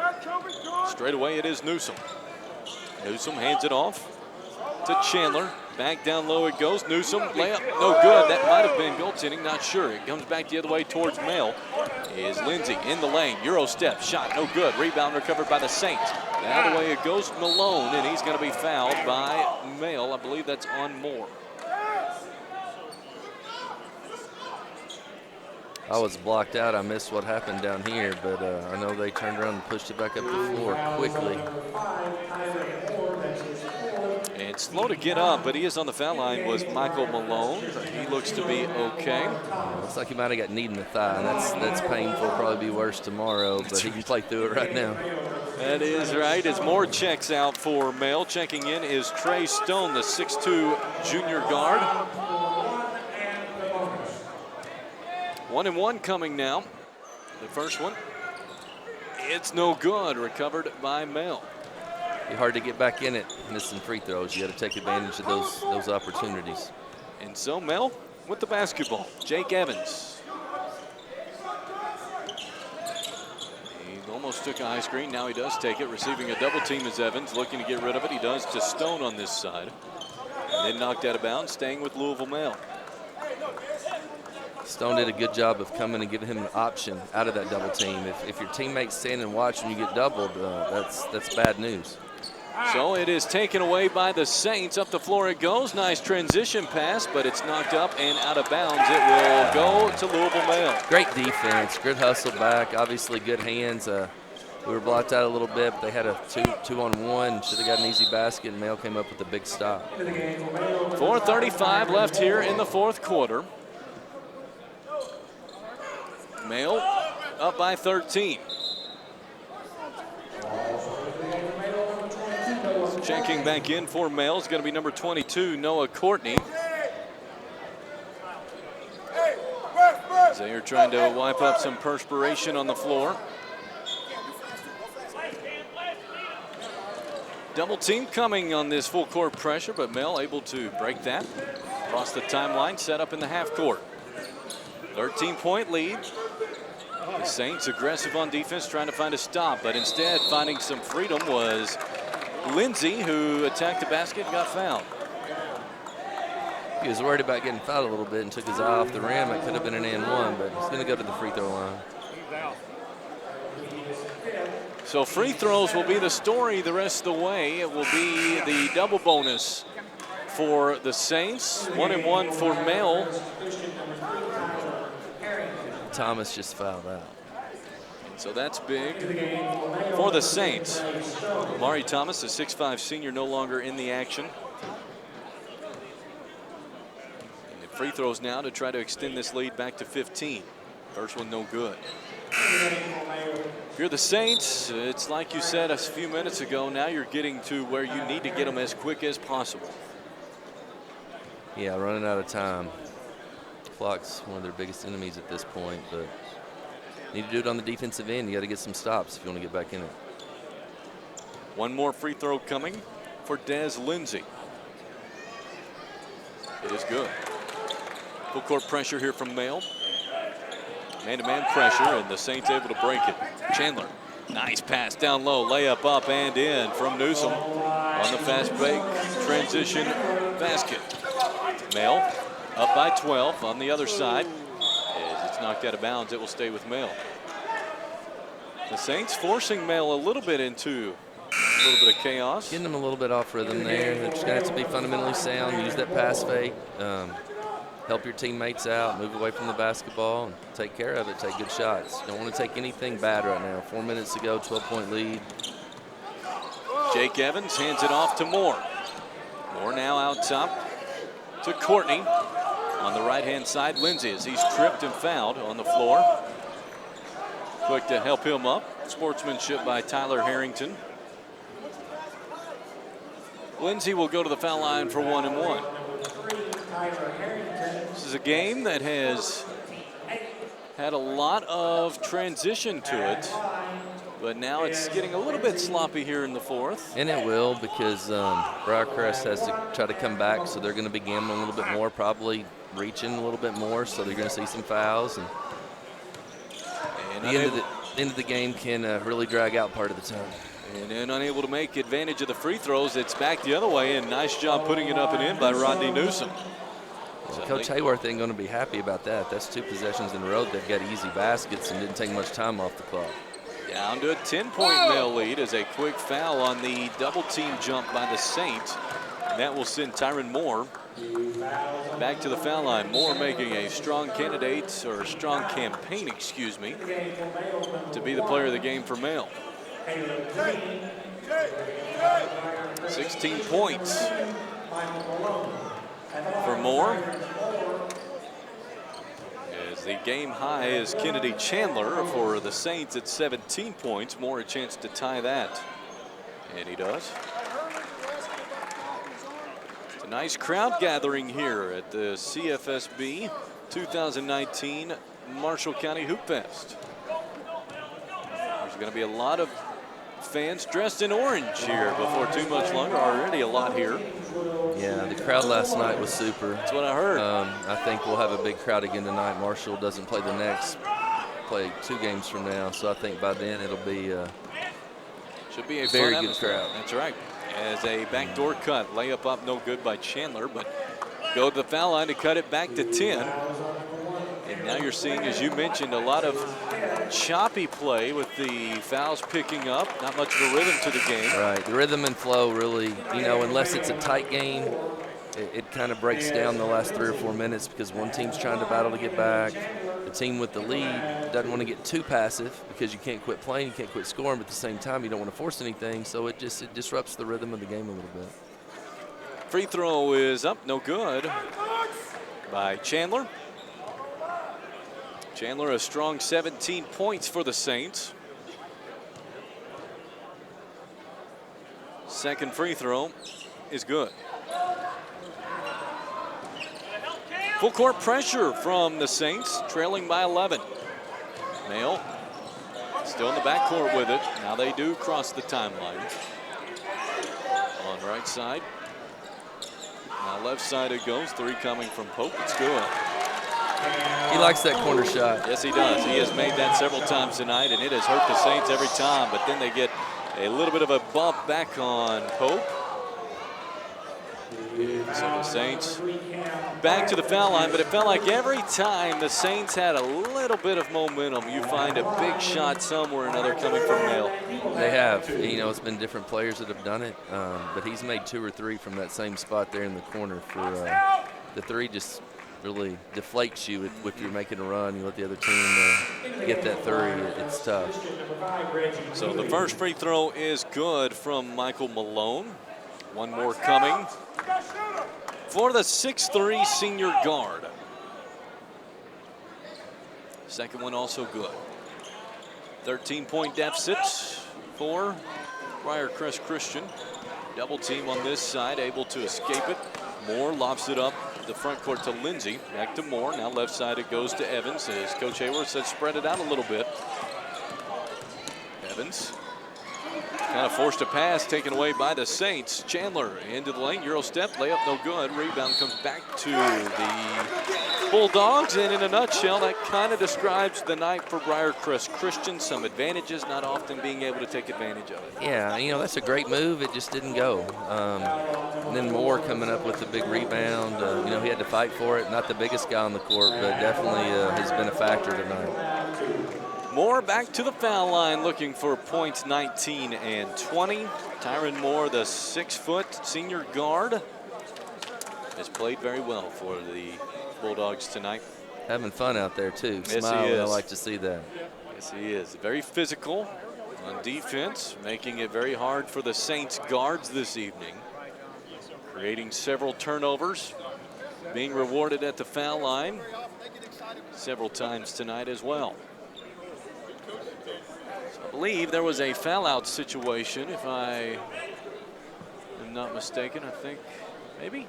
Straight away it is Newsom. Newsom hands it off to Chandler. Back down low it goes. Newsom, layup, no good. That might have been goaltending, not sure. It comes back the other way towards Male. Is Lindsay in the lane. Euro step, shot, no good. Rebound recovered by the Saints. The other way it goes Malone, and he's going to be fouled by Male. I believe that's on Moore. I was blocked out. I missed what happened down here, but I know they turned around and pushed it back up the floor quickly. And slow to get up, but he is on the foul line, was Michael Malone. He looks to be okay. Looks like he might have got knee in the thigh, and that's painful. Probably be worse tomorrow, but he can play through it right now. That is right. As Moore checks out for Male, checking in is Trey Stone, the 6'2 junior guard. 1-and-1 coming now. The first one, it's no good. Recovered by Male. Be hard to get back in it. Miss some free throws. You got to take advantage of those opportunities. And so Male with the basketball. Jake Evans. He almost took a high screen. Now he does take it. Receiving a double team is Evans. Looking to get rid of it. He does to Stone on this side. And then knocked out of bounds. Staying with Louisville Male. Stone did a good job of coming and giving him an option out of that double team. If your teammates stand and watch when you get doubled, that's bad news. So it is taken away by the Saints. Up the floor it goes. Nice transition pass, but it's knocked up and out of bounds. It will go to Louisville Male. Great defense, good hustle back, obviously good hands. We were blocked out a little bit, but they had a 2-on-1. Should have got an easy basket, and Male came up with a big stop. 4:35 left here in the fourth quarter. Male up by 13. Checking back in for Male is going to be number 22, Noah Courtney. They are trying to wipe up some perspiration on the floor. Double team coming on this full court pressure, but Male able to break that. Across the timeline, set up in the half court. 13-point lead. The Saints aggressive on defense, trying to find a stop, but instead finding some freedom was Lindsay, who attacked the basket and got fouled. He was worried about getting fouled a little bit and took his eye off the rim. It could have been an and one, but he's going to go to the free throw line. So free throws will be the story the rest of the way. It will be the double bonus for the Saints. 1-and-1 for Male. Thomas just fouled out. So that's big for the Saints. Amari Thomas, the 6'5 senior, no longer in the action. And the free throws now to try to extend this lead back to 15. First one no good. If you're the Saints, it's like you said a few minutes ago, now you're getting to where you need to get them as quick as possible. Yeah, running out of time. Clock's one of their biggest enemies at this point, but need to do it on the defensive end. You got to get some stops if you want to get back in it. One more free throw coming for Des Lindsay. It is good. Full court pressure here from Male. Man-to-man pressure, and the Saints able to break it. Chandler, nice pass down low, layup up and in from Newsom on the fast break transition basket. Male up by 12 on the other side. As it's knocked out of bounds, it will stay with Male. The Saints forcing Male a little bit into a little bit of chaos. Getting them a little bit off rhythm there. They're just going to have to be fundamentally sound, use that pass fake, help your teammates out, move away from the basketball, and take care of it, take good shots. Don't want to take anything bad right now. 4 minutes to go, 12-point lead. Jake Evans hands it off to Moore. Moore now out top to Courtney. On the right-hand side, Lindsay, as he's tripped and fouled on the floor. Quick to help him up. Sportsmanship by Tyler Harrington. Lindsay will go to the foul line for 1-and-1. This is a game that has had a lot of transition to it, but now it's getting a little bit sloppy here in the fourth. And it will, because Briarcrest has to try to come back, so they're going to be gambling a little bit more, probably reaching a little bit more, so they're going to see some fouls. And the end of the game can really drag out part of the time. And then unable to make advantage of the free throws, it's back the other way, and nice job putting it up and in by Rodney Newsom. So Coach Hayworth ain't going to be happy about that. That's 2 possessions in a row. They've got easy baskets and didn't take much time off the clock. Down to a 10-point Male lead as a quick foul on the double team jump by the Saints. And that will send Tyron Moore back to the foul line. Moore making a strong candidate, or a strong campaign, excuse me, to be the player of the game for Male. 16 points for Moore. As the game high is Kennedy Chandler for the Saints at 17 points. Moore a chance to tie that. And he does. It's a nice crowd gathering here at the CFSB 2019 Marshall County Hoopfest. There's going to be a lot of fans dressed in orange here before too much longer. Already a lot here. Yeah, the crowd last night was super. That's what I heard. I think we'll have a big crowd again tonight. Marshall doesn't play play 2 games from now, so I think by then it'll be should be a very fun good crowd. That's right. As a backdoor cut, layup up, no good by Chandler, but go to the foul line to cut it back to 10. And Now you're seeing, as you mentioned, a lot of choppy play with the fouls picking up. Not much of a rhythm to the game. Right, the rhythm and flow really, unless it's a tight game, it kind of breaks down the last 3 or 4 minutes because one team's trying to battle to get back. The team with the lead doesn't want to get too passive because you can't quit playing, you can't quit scoring, but at the same time you don't want to force anything, so it disrupts the rhythm of the game a little bit. Free throw is up, no good by Chandler. Chandler a strong 17 points for the Saints. Second free throw is good. Full court pressure from the Saints, trailing by 11. Nail still in the backcourt with it. Now they do cross the timeline. On right side. Now left side it goes. 3 coming from Pope. It's good. He likes that corner shot. Yes, he does. He has made that several times tonight, and it has hurt the Saints every time. But then they get a little bit of a bump back on Pope. So the Saints back to the foul line, but it felt like every time the Saints had a little bit of momentum, you find a big shot somewhere or another coming from Nail. They have. It's been different players that have done it, but he's made 2 or 3 from that same spot there in the corner. For the 3 just really deflates you if you're making a run. You let the other team get that 3. It's tough. So the first free throw is good from Michael Malone. One more coming for the 6'3" senior guard. Second one also good. 13-point deficit for Briarcrest Christian. Double team on this side, able to escape it. Moore lofts it up the front court to Lindsey. Back to Moore. Now left side it goes to Evans. As Coach Hayward said, spread it out a little bit. Evans kind of forced a pass taken away by the Saints. Chandler into the lane, Euro step, layup no good. Rebound comes back to the Bulldogs, and in a nutshell, that kind of describes the night for Briarcrest Christian. Some advantages, not often being able to take advantage of it. Yeah, that's a great move. It just didn't go. And then Moore coming up with a big rebound. He had to fight for it. Not the biggest guy on the court, but definitely has been a factor tonight. Moore back to the foul line looking for points 19 and 20. Tyron Moore, the 6-foot senior guard, has played very well for the Bulldogs tonight. Having fun out there too. Yes, Smiling. he is. I like to see that. Yes, he is. Very physical on defense, making it very hard for the Saints guards this evening. Creating several turnovers, being rewarded at the foul line several times tonight as well. I believe there was a foul-out situation, if I am not mistaken. I think maybe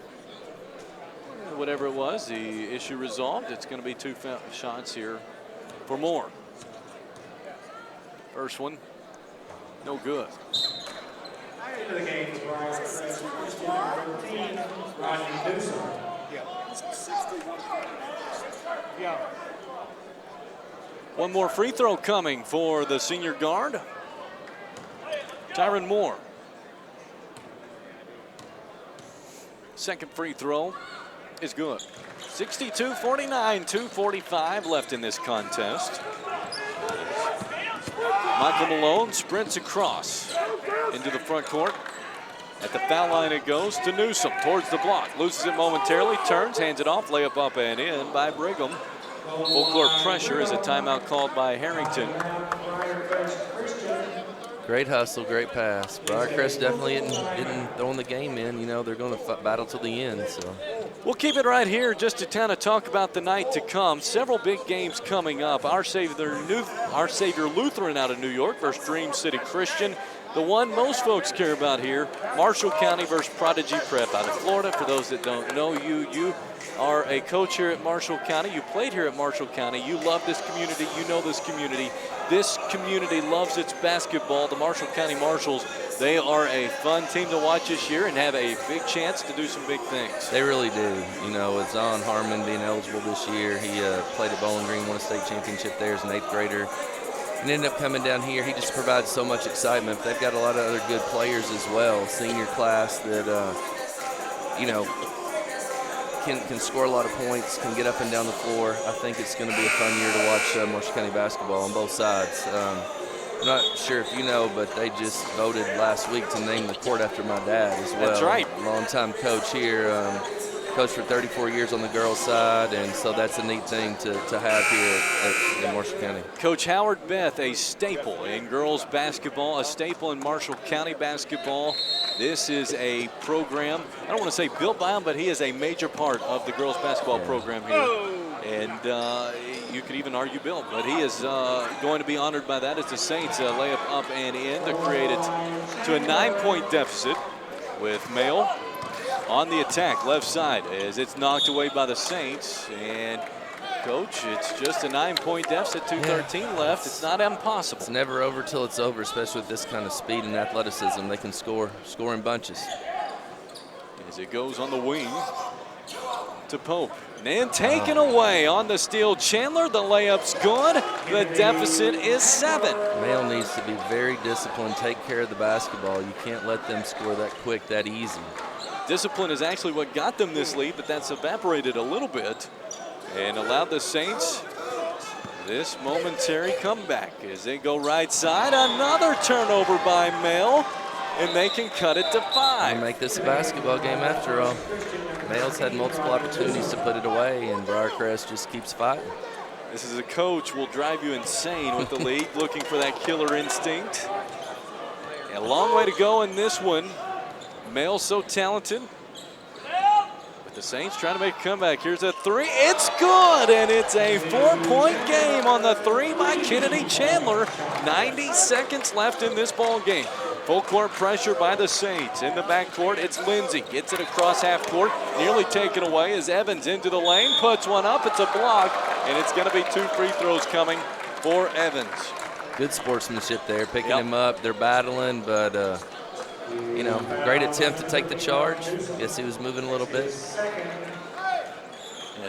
whatever it was, the issue resolved. It's going to be 2 shots here for Moore. First one, no good. Into the game for Briarcrest Christian, number 13, Rodney Newsom. Yeah. One more free throw coming for the senior guard, Tyron Moore. Second free throw is good. 62-49, 2:45 left in this contest. Michael Malone sprints across into the front court. At the foul line it goes to Newsom towards the block. Loses it momentarily, turns, hands it off, layup up and in by Brigham. Full court pressure is a timeout called by Harrington. Great hustle, great pass. Briarcrest definitely isn't throwing the game in. They're going to battle till the end. So we'll keep it right here just to kind of talk about the night to come. Several big games coming up. Our Savior Lutheran out of New York versus Dream City Christian. The one most folks care about here, Marshall County versus Prodigy Prep out of Florida. For those that don't know you are a coach here at Marshall County. You played here at Marshall County. You love this community. You know this community. This community loves its basketball. The Marshall County Marshals, they are a fun team to watch this year and have a big chance to do some big things. They really do. With Zon Harmon being eligible this year, he played at Bowling Green, won a state championship there as an 8th grader. And ended up coming down here. He just provides so much excitement. They've got a lot of other good players as well, senior class that, can score a lot of points, can get up and down the floor. I think it's going to be a fun year to watch Marshall County basketball on both sides. I'm not sure if you know, but they just voted last week to name the court after my dad as well. That's right. Longtime coach here, coached for 34 years on the girls' side, and so that's a neat thing to have here at Marshall County. Coach Howard Beth, a staple in girls basketball, a staple in Marshall County basketball. This is a program, I don't want to say built by him, but he is a major part of the girls basketball program here. And you could even argue built, but he is going to be honored by that as the Saints lay up and in to create it to a 9-point deficit with Mail on the attack, left side, as it's knocked away by the Saints. And Coach, it's just a 9-point deficit, 2:13 left. It's not impossible. It's never over till it's over, especially with this kind of speed and athleticism. They can score in bunches. As it goes on the wing to Pope. And taken away on the steal. Chandler, the layup's good. The deficit is 7. Mail needs to be very disciplined, take care of the basketball. You can't let them score that quick, that easy. Discipline is actually what got them this lead, but that's evaporated a little bit and allowed the Saints this momentary comeback as they go right side. Another turnover by Mail, and they can cut it to 5. And make this a basketball game after all. Mail's had multiple opportunities to put it away, and Briarcrest just keeps fighting. This is a coach will drive you insane with the league, looking for that killer instinct. A long way to go in this one. Mail so talented. But the Saints trying to make a comeback. Here's a 3. It's good, and it's a 4-point game on the 3 by Kennedy Chandler. 90 seconds left in this ball game. Full court pressure by the Saints. In the backcourt, it's Lindsay. Gets it across half court. Nearly taken away as Evans into the lane. Puts one up. It's a block. And it's going to be 2 free throws coming for Evans. Good sportsmanship there. Picking him up. They're battling, but, you know, great attempt to take the charge. Guess he was moving a little bit.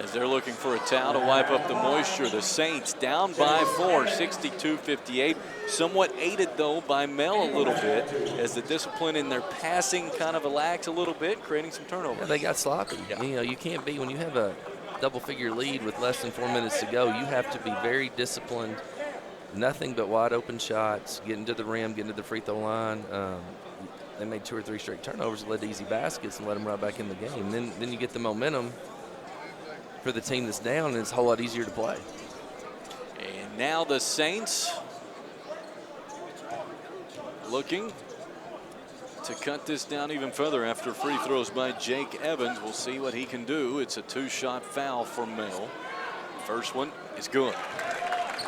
As they're looking for a towel to wipe up the moisture, the Saints down by 4, 62-58. Somewhat aided, though, by Mel a little bit as the discipline in their passing kind of lacked a little bit, creating some turnovers. Yeah, they got sloppy. Yeah. You know, you can't be, when you have a double-figure lead with less than 4 minutes to go, you have to be very disciplined. Nothing but wide open shots, getting to the rim, getting to the free throw line. They made 2 or 3 straight turnovers, led to easy baskets, and let them right back in the game. Then you get the momentum for the team that's down, and it's a whole lot easier to play. And now the Saints looking to cut this down even further after free throws by Jake Evans. We'll see what he can do. It's a 2-shot foul for Mel. First one is good.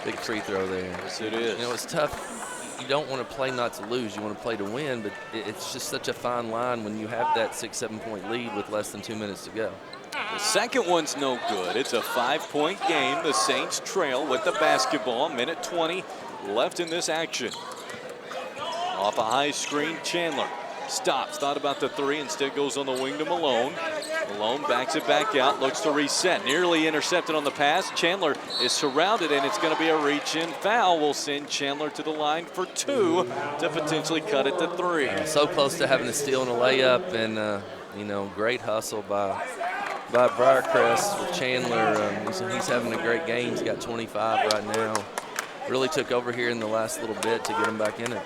Big free throw there. Yes, it is. You know, it's tough. You don't want to play not to lose. You want to play to win, but it's just such a fine line when you have that 6-7 point lead with less than 2 minutes to go. The second one's no good. It's a 5-point game. The Saints trail with the basketball. Minute 20 left in this action. Off a high screen, Chandler stops, thought about the 3, instead goes on the wing to Malone. Malone backs it back out, looks to reset. Nearly intercepted on the pass. Chandler is surrounded, and it's going to be a reach-in foul. Will send Chandler to the line for 2 to potentially cut it to 3. So close to having a steal and a layup, and you know, great hustle by Briarcrest with Chandler. He's having a great game. He's got 25 right now. Really took over here in the last little bit to get him back in it.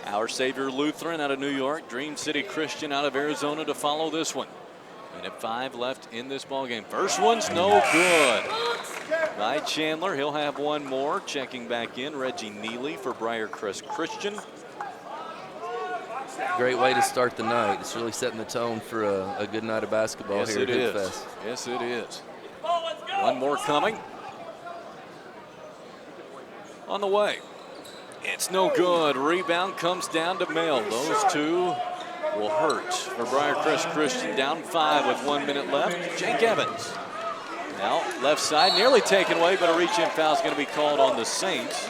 Our Savior Lutheran out of New York, Dream City Christian out of Arizona to follow this one. Minute 5 left in this ballgame. First one's no good by Chandler. He'll have one more. Checking back in, Reggie Neely for Briarcrest Christian. Great way to start the night. It's really setting the tone for a good night of basketball here at Hoopfest. Yes, it is. One more coming. On the way. It's no good. Rebound comes down to Mel. Those 2 will hurt for Briarcrest Christian. Down 5 with 1 minute left. Jake Evans. Now left side, nearly taken away, but a reach-in foul is going to be called on the Saints.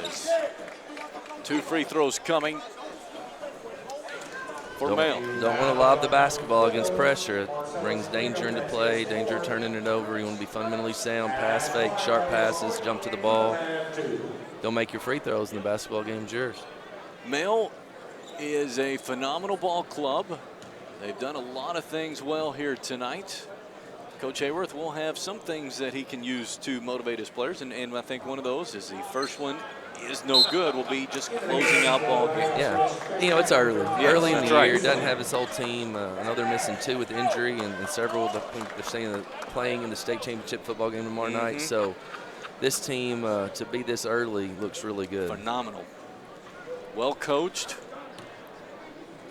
As 2 free throws coming for Mel. Don't want to lob the basketball against pressure. It brings danger into play, danger turning it over. You want to be fundamentally sound, pass fake, sharp passes, jump to the ball. Don't make your free throws, and the basketball game's yours. Mel is a phenomenal ball club. They've done a lot of things well here tonight. Coach Hayworth will have some things that he can use to motivate his players, and I think one of those is the first one is no good, will be just closing out ball games. Yeah, you know, it's early. Yes, Early in the right. year, doesn't have his whole team. I know they're missing 2 with injury, and several, they're saying that playing in the state championship football game tomorrow night. So this team, to be this early, looks really good. Phenomenal. Well coached,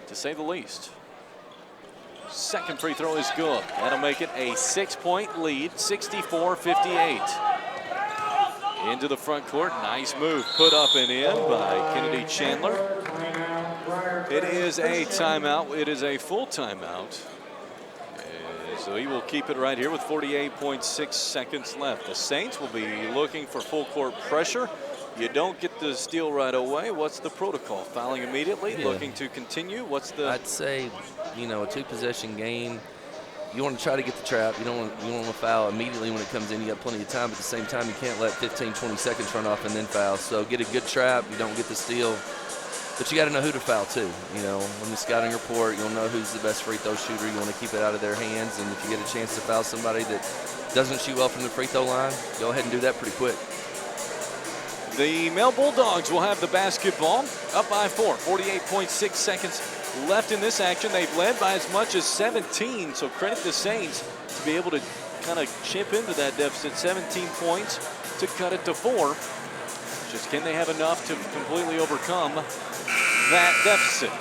to say the least. Second free throw is good. That'll make it a 6-point lead, 64-58. Into the front court, nice move, put up and in by Kennedy Chandler. It is a timeout, it is a full timeout. So he will keep it right here with 48.6 seconds left. The Saints will be looking for full court pressure. You don't get the steal right away. What's the protocol? Fouling immediately, looking to continue. What's the? I'd say, you know, a 2-possession game. You want to try to get the trap. You don't want to foul immediately when it comes in. You got plenty of time, but at the same time, you can't let 15, 20 seconds run off and then foul. So get a good trap. You don't get the steal, but you got to know who to foul too. You know, when the scouting report, you'll know who's the best free throw shooter. You want to keep it out of their hands, and if you get a chance to foul somebody that doesn't shoot well from the free throw line, go ahead and do that pretty quick. The Male Bulldogs will have the basketball, up by 4. 48.6 seconds left in this action. They've led by as much as 17, so credit the Saints to be able to kind of chip into that deficit. 17 points to cut it to 4. Just can they have enough to completely overcome that deficit?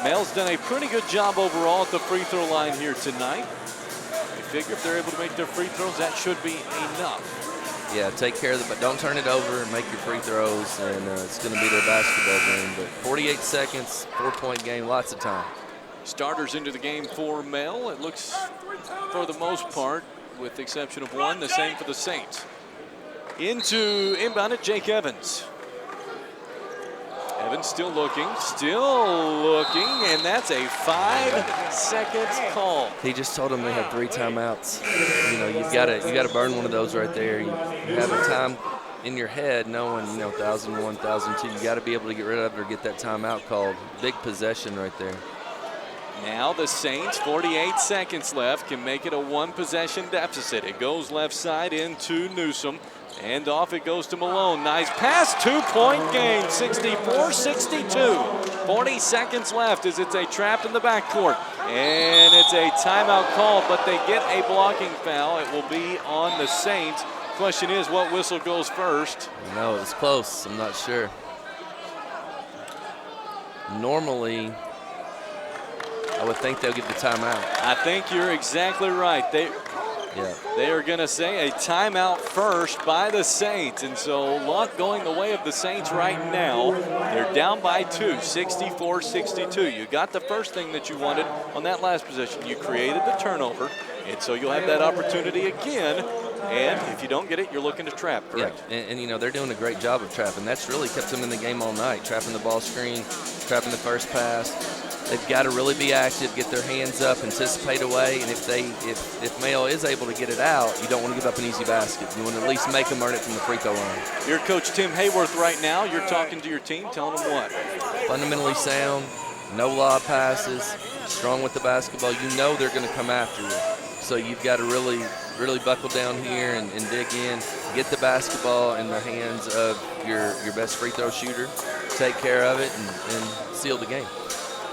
Male's done a pretty good job overall at the free throw line here tonight. I figure if they're able to make their free throws, that should be enough. Yeah, take care of it, but don't turn it over and make your free throws, and it's going to be their basketball game. But 48 seconds, 4-point game, lots of time. Starters into the game for Male. It looks, for the most part, with the exception of one, the same for the Saints. Inbound at Jake Evans. Evans still looking, and that's a 5 seconds call. He just told them they had 3 timeouts. You know, you got to burn one of those right there. You have a time in your head knowing, you know, 1,001, 1,002. You got to be able to get rid of it or get that timeout called. Big possession right there. Now the Saints, 48 seconds left, can make it a 1-possession deficit. It goes left side into Newsom. And off it goes to Malone. Nice pass, 2-point game, 64-62. 40 seconds left as it's a trap in the backcourt. And it's a timeout call, but they get a blocking foul. It will be on the Saints. Question is, what whistle goes first? No, it was close. I'm not sure. Normally, I would think they'll get the timeout. I think you're exactly right. They are going to say a timeout first by the Saints. And so luck going the way of the Saints right now. They're down by 2, 64-62. You got the first thing that you wanted on that last possession. You created the turnover. And so you'll have that opportunity again. And if you don't get it, you're looking to trap, correct? Yeah, and you know, they're doing a great job of trapping. That's really kept them in the game all night, trapping the ball screen, trapping the first pass. They've got to really be active, get their hands up, anticipate away, and if Male is able to get it out, you don't want to give up an easy basket. You want to at least make them earn it from the free throw line. You're Coach Tim Hayworth right now. You're talking to your team, telling them what? Fundamentally sound, no lob passes, strong with the basketball. You know they're going to come after you. So you've got to really buckle down here and dig in, get the basketball in the hands of your best free throw shooter, take care of it, and seal the game.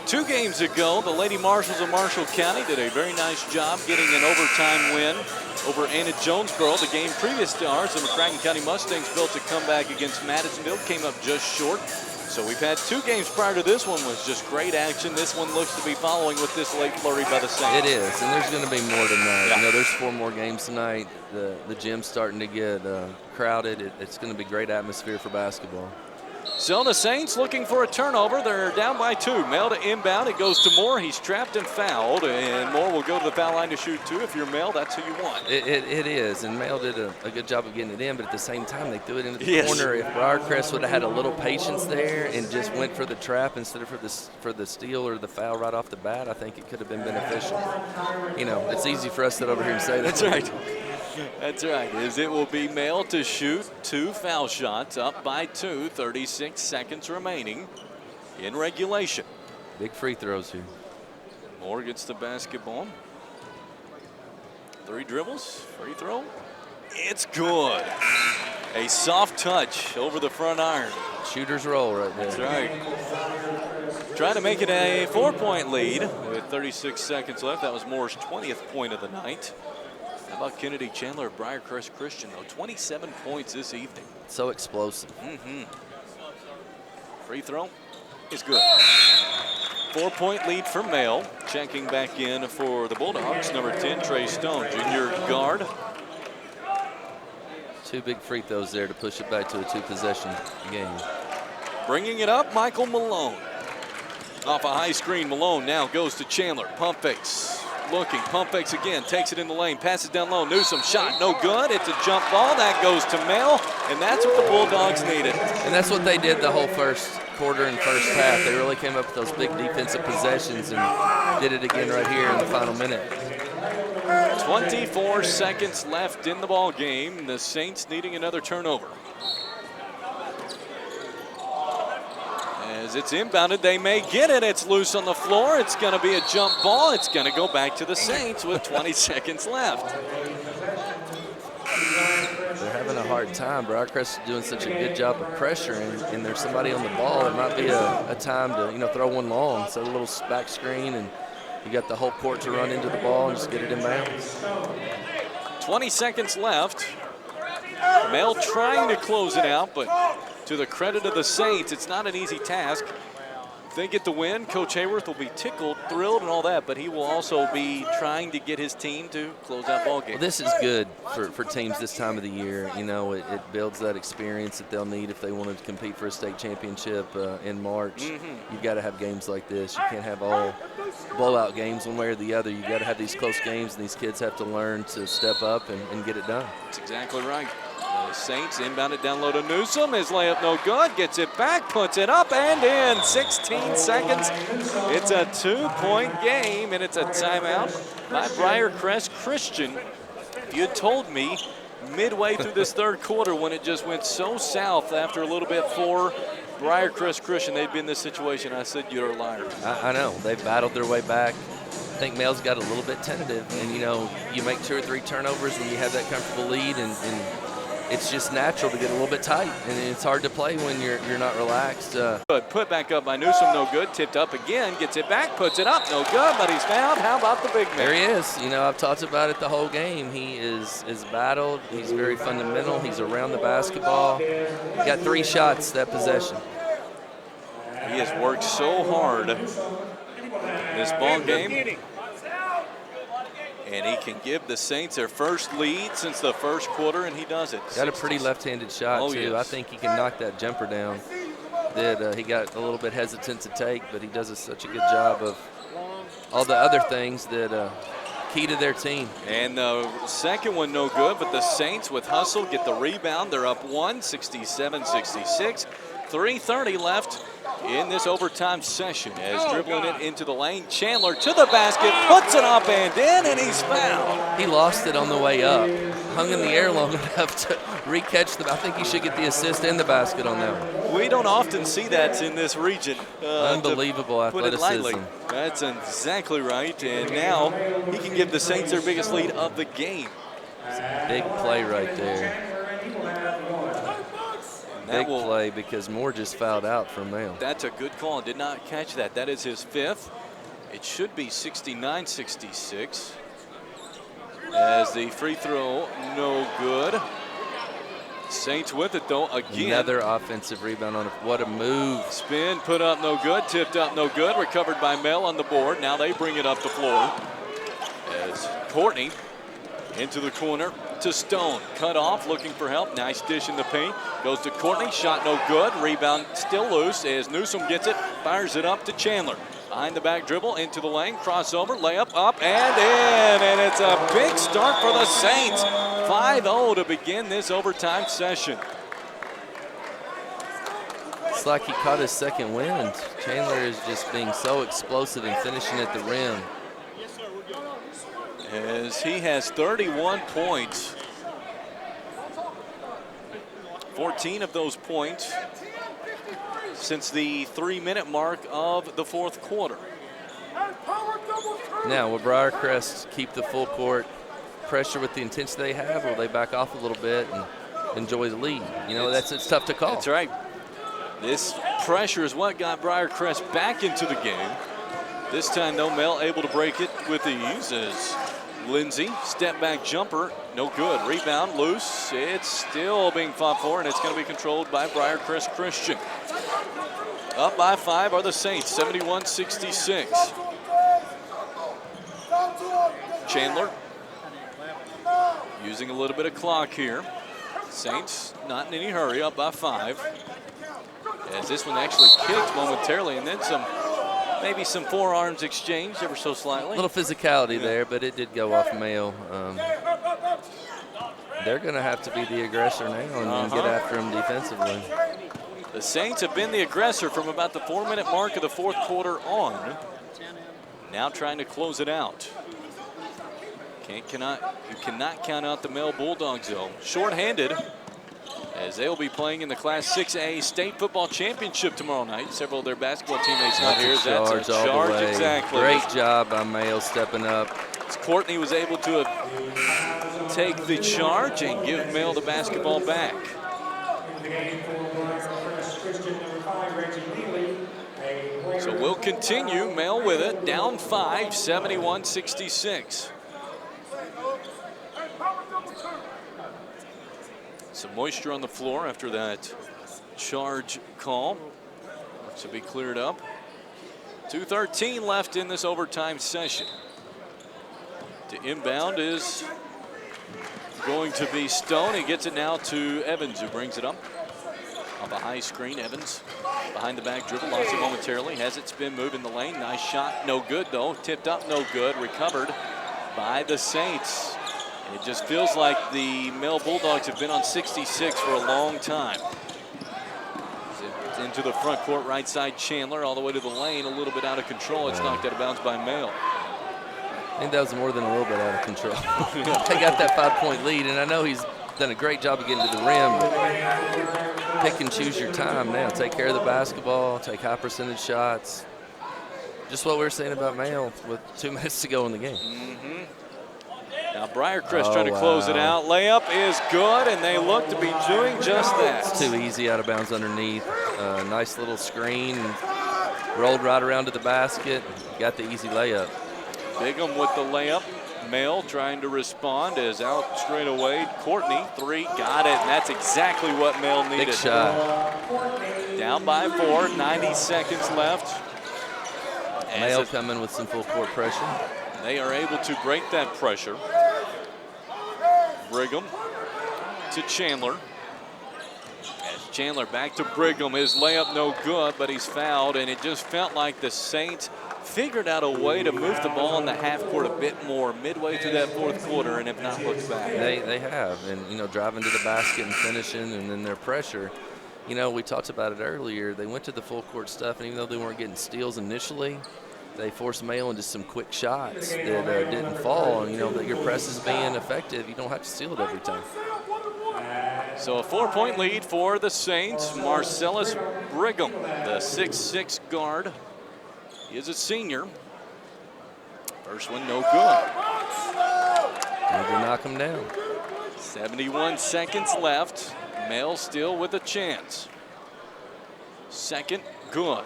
2 games ago, the Lady Marshals of Marshall County did a very nice job getting an overtime win over Anna Jonesboro. The game previous to ours, the McCracken County Mustangs built a comeback against Madisonville, came up just short. So we've had 2 games prior to this one was just great action. This one looks to be following with this late flurry by the Saints. It is, and there's going to be more than that. Yeah. You know, there's 4 more games tonight. The gym's starting to get crowded. It's going to be great atmosphere for basketball. So the Saints looking for a turnover. They're down by 2. Male to inbound. It goes to Moore. He's trapped and fouled. And Moore will go to the foul line to shoot 2. If you're Male, that's who you want. It is. And Male did a good job of getting it in. But at the same time, they threw it into the corner. If Briarcrest would have had a little patience there and just went for the trap instead of for the steal or the foul right off the bat, I think it could have been beneficial. You know, it's easy for us to sit over here and say that. That's right. That's right, as it will be Male to shoot 2 foul shots, up by 2, 36 seconds remaining in regulation. Big free throws here. Moore gets the basketball. 3 dribbles, free throw. It's good. A soft touch over the front iron. Shooter's roll right there. That's right. Trying to make it a 4-point lead with 36 seconds left. That was Moore's 20th point of the night. How about Kennedy Chandler of Briarcrest Christian, though? 27 points this evening. So explosive. Free throw is good. 4-point lead for Male. Checking back in for the Bulldogs, number 10, Trey Stone, junior guard. 2 big free throws there to push it back to a 2-possession game. Bringing it up, Michael Malone. Off a high screen, Malone now goes to Chandler. Pump fakes, looking, pump fakes again, takes it in the lane, passes down low. Newsome shot, no good. It's a jump ball, that goes to Male, and that's what the Bulldogs needed. And that's what they did the whole first quarter and first half. They really came up with those big defensive possessions and did it again right here in the final minute. 24 seconds left in the ball game. The Saints needing another turnover. As it's inbounded, they may get it. It's loose on the floor. It's going to be a jump ball. It's going to go back to the Saints with 20 seconds left. They're having a hard time. Briarcrest is doing such a good job of pressuring, and there's somebody on the ball. It might be a time to throw one long, set a little back screen, and you got the whole court to run into the ball and just get it in bounds. 20 seconds left. Male trying to close it out, but to the credit of the Saints, it's not an easy task. If they get the win, Coach Hayworth will be tickled, thrilled, and all that, but he will also be trying to get his team to close out ball games. Well, this is good for teams this time of the year. It builds that experience that they'll need if they want to compete for a state championship in March. You've got to have games like this. You can't have all blowout games one way or the other. You've got to have these close games, and these kids have to learn to step up and get it done. That's exactly right. The Saints inbound it down low to Newsome. His layup no good. Gets it back, puts it up and in. 16 seconds. It's a 2-point game, and it's a timeout by Briarcrest Christian. If you had told me midway through this third quarter when it just went so south after a little bit for Briarcrest Christian, they'd be in this situation, I said you're a liar. I know. They've battled their way back. I think Male's got a little bit tentative, and you make 2 or 3 turnovers when you have that comfortable lead, and it's just natural to get a little bit tight, and it's hard to play when you're not relaxed. But put back up by Newsome, no good. Tipped up again, gets it back, puts it up, no good, but he's fouled. How about the big man? There he is. I've talked about it the whole game. He is battled. He's very fundamental. He's around the basketball. He got 3 shots that possession. He has worked so hard this ball game. And he can give the Saints their first lead since the first quarter, and he does it. Got a pretty left-handed shot, too. Yes. I think he can knock that jumper down. He got a little bit hesitant to take, but he does such a good job of all the other things that key to their team. And the second one no good, but the Saints with hustle get the rebound. They're up 1, 67-66. 3:30 left in this overtime session as dribbling it into the lane. Chandler to the basket, puts it up and in, and he's fouled. He lost it on the way up. Hung in the air long enough to re-catch the. I think he should get the assist and the basket on that one. We don't often see that in this region. Unbelievable athleticism. That's exactly right. And now he can give the Saints their biggest lead of the game. Big play right there. Big play because Moore just fouled out from Male. That's a good call. Did not catch that. That is his 5th. It should be 69-66. As the free throw, no good. Saints with it, though, again. Another offensive rebound on it. What a move. Spin, put up, no good. Tipped up, no good. Recovered by Mel on the board. Now they bring it up the floor. As Courtney into the corner to Stone. Cut off, looking for help. Nice dish in the paint. Goes to Courtney. Shot no good. Rebound still loose as Newsome gets it. Fires it up to Chandler. Behind the back dribble, into the lane, crossover, layup, up and in. And it's a big start for the Saints. 5-0 to begin this overtime session. It's like he caught his second wind. Chandler is just being so explosive and finishing at the rim. As he has 31 points. 14 of those points since the 3-minute mark of the fourth quarter. Now, will Briarcrest keep the full court pressure with the intensity they have, or will they back off a little bit and enjoy the lead? You know, it's tough to call. That's right. This pressure is what got Briarcrest back into the game. This time, though, Mel able to break it with ease as Lindsay, step back jumper, no good. Rebound loose. It's still being fought for, and it's going to be controlled by Briarcrest Christian. Up by 5 are the Saints, 71-66. Chandler using a little bit of clock here. Saints not in any hurry, up by 5. As this one actually kicked momentarily, and then maybe some forearms exchanged ever so slightly. A little physicality there, but it did go off Mail. They're going to have to be the aggressor now and get after him defensively. The Saints have been the aggressor from about the 4-minute mark of the fourth quarter on. Now trying to close it out. You cannot count out the Male Bulldogs, though. Short-handed, as they'll be playing in the Class 6A State Football Championship tomorrow night. Several of their basketball teammates not here. That's a charge, exactly. Great job by Male stepping up. Courtney was able to take the charge and give Male the basketball back. So we'll continue. Male with it, down 5, 71-66. Some moisture on the floor after that charge call. Looks to be cleared up. 2:13 left in this overtime session. To inbound is going to be Stone. He gets it now to Evans, who brings it up. Off a high screen, Evans behind the back dribble, lost it momentarily. Has it spin move in the lane. Nice shot, no good though. Tipped up, no good. Recovered by the Saints. It just feels like the Male Bulldogs have been on 66 for a long time. Into the front court, right side Chandler, all the way to the lane, a little bit out of control. It's knocked out of bounds by Male. I think that was more than a little bit out of control. They got that 5-point lead, and I know he's done a great job of getting to the rim, but pick and choose your time now. Take care of the basketball, take high percentage shots. Just what we were saying about Male with 2 minutes to go in the game. Now Briarcrest trying to close it out. Layup is good, and they look to be doing just that. It's too easy out of bounds underneath. Nice little screen, rolled right around to the basket, got the easy layup. Bigham with the layup. Male trying to respond is out straight away. Courtney, 3, got it, and that's exactly what Male needed. Big shot. Down by 4, 90 seconds left. Male coming with some full court pressure. They are able to break that pressure. Brigham to Chandler. As Chandler back to Brigham. His layup no good, but he's fouled, and it just felt like the Saints figured out a way to move the ball in the half court a bit more midway through that fourth quarter and have not looked back. They have, and driving to the basket and finishing, and then their pressure. We talked about it earlier. They went to the full court stuff, and even though they weren't getting steals initially, they forced Male into some quick shots that didn't fall. And that your press is being effective. You don't have to steal it every time. So a 4-point lead for the Saints. Marcellus Brigham, the 6'6" guard. He is a senior. First one, no good. Need to knock him down. 71 seconds left. Male still with a chance. Second, good.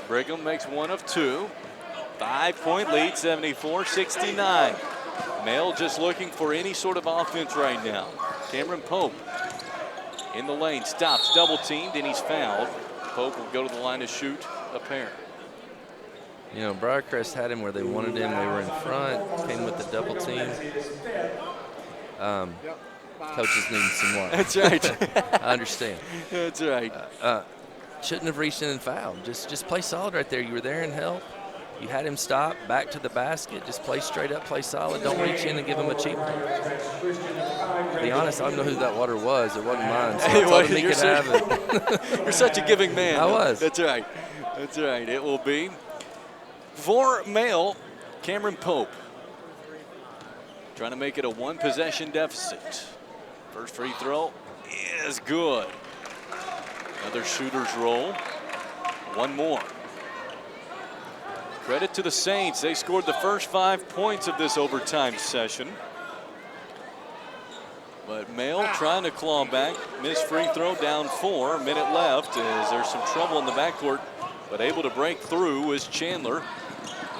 Brigham makes 1 of 2. 5-point lead, 74-69. Male just looking for any sort of offense right now. Cameron Pope in the lane, stops, double teamed, and he's fouled. Pope will go to the line to shoot a pair. Briarcrest had him where they wanted him. They were in front, came with the double team. Coaches need some more. That's right. I understand. That's right. Shouldn't have reached in and fouled. Just play solid right there. You were there and help. You had him stop, back to the basket. Just play straight up, play solid. Don't reach in and give him a cheap one. To be honest, I don't know who that water was. It wasn't mine, so I told him he could have it. You're such a giving man. I was. That's right. That's right. It will be for Male, Cameron Pope. Trying to make it a 1-possession deficit. First free throw is good. Another shooter's roll. One more. Credit to the Saints. They scored the first 5 points of this overtime session. But Mail trying to claw back. Missed free throw, down 4. Minute left as there's some trouble in the backcourt. But able to break through is Chandler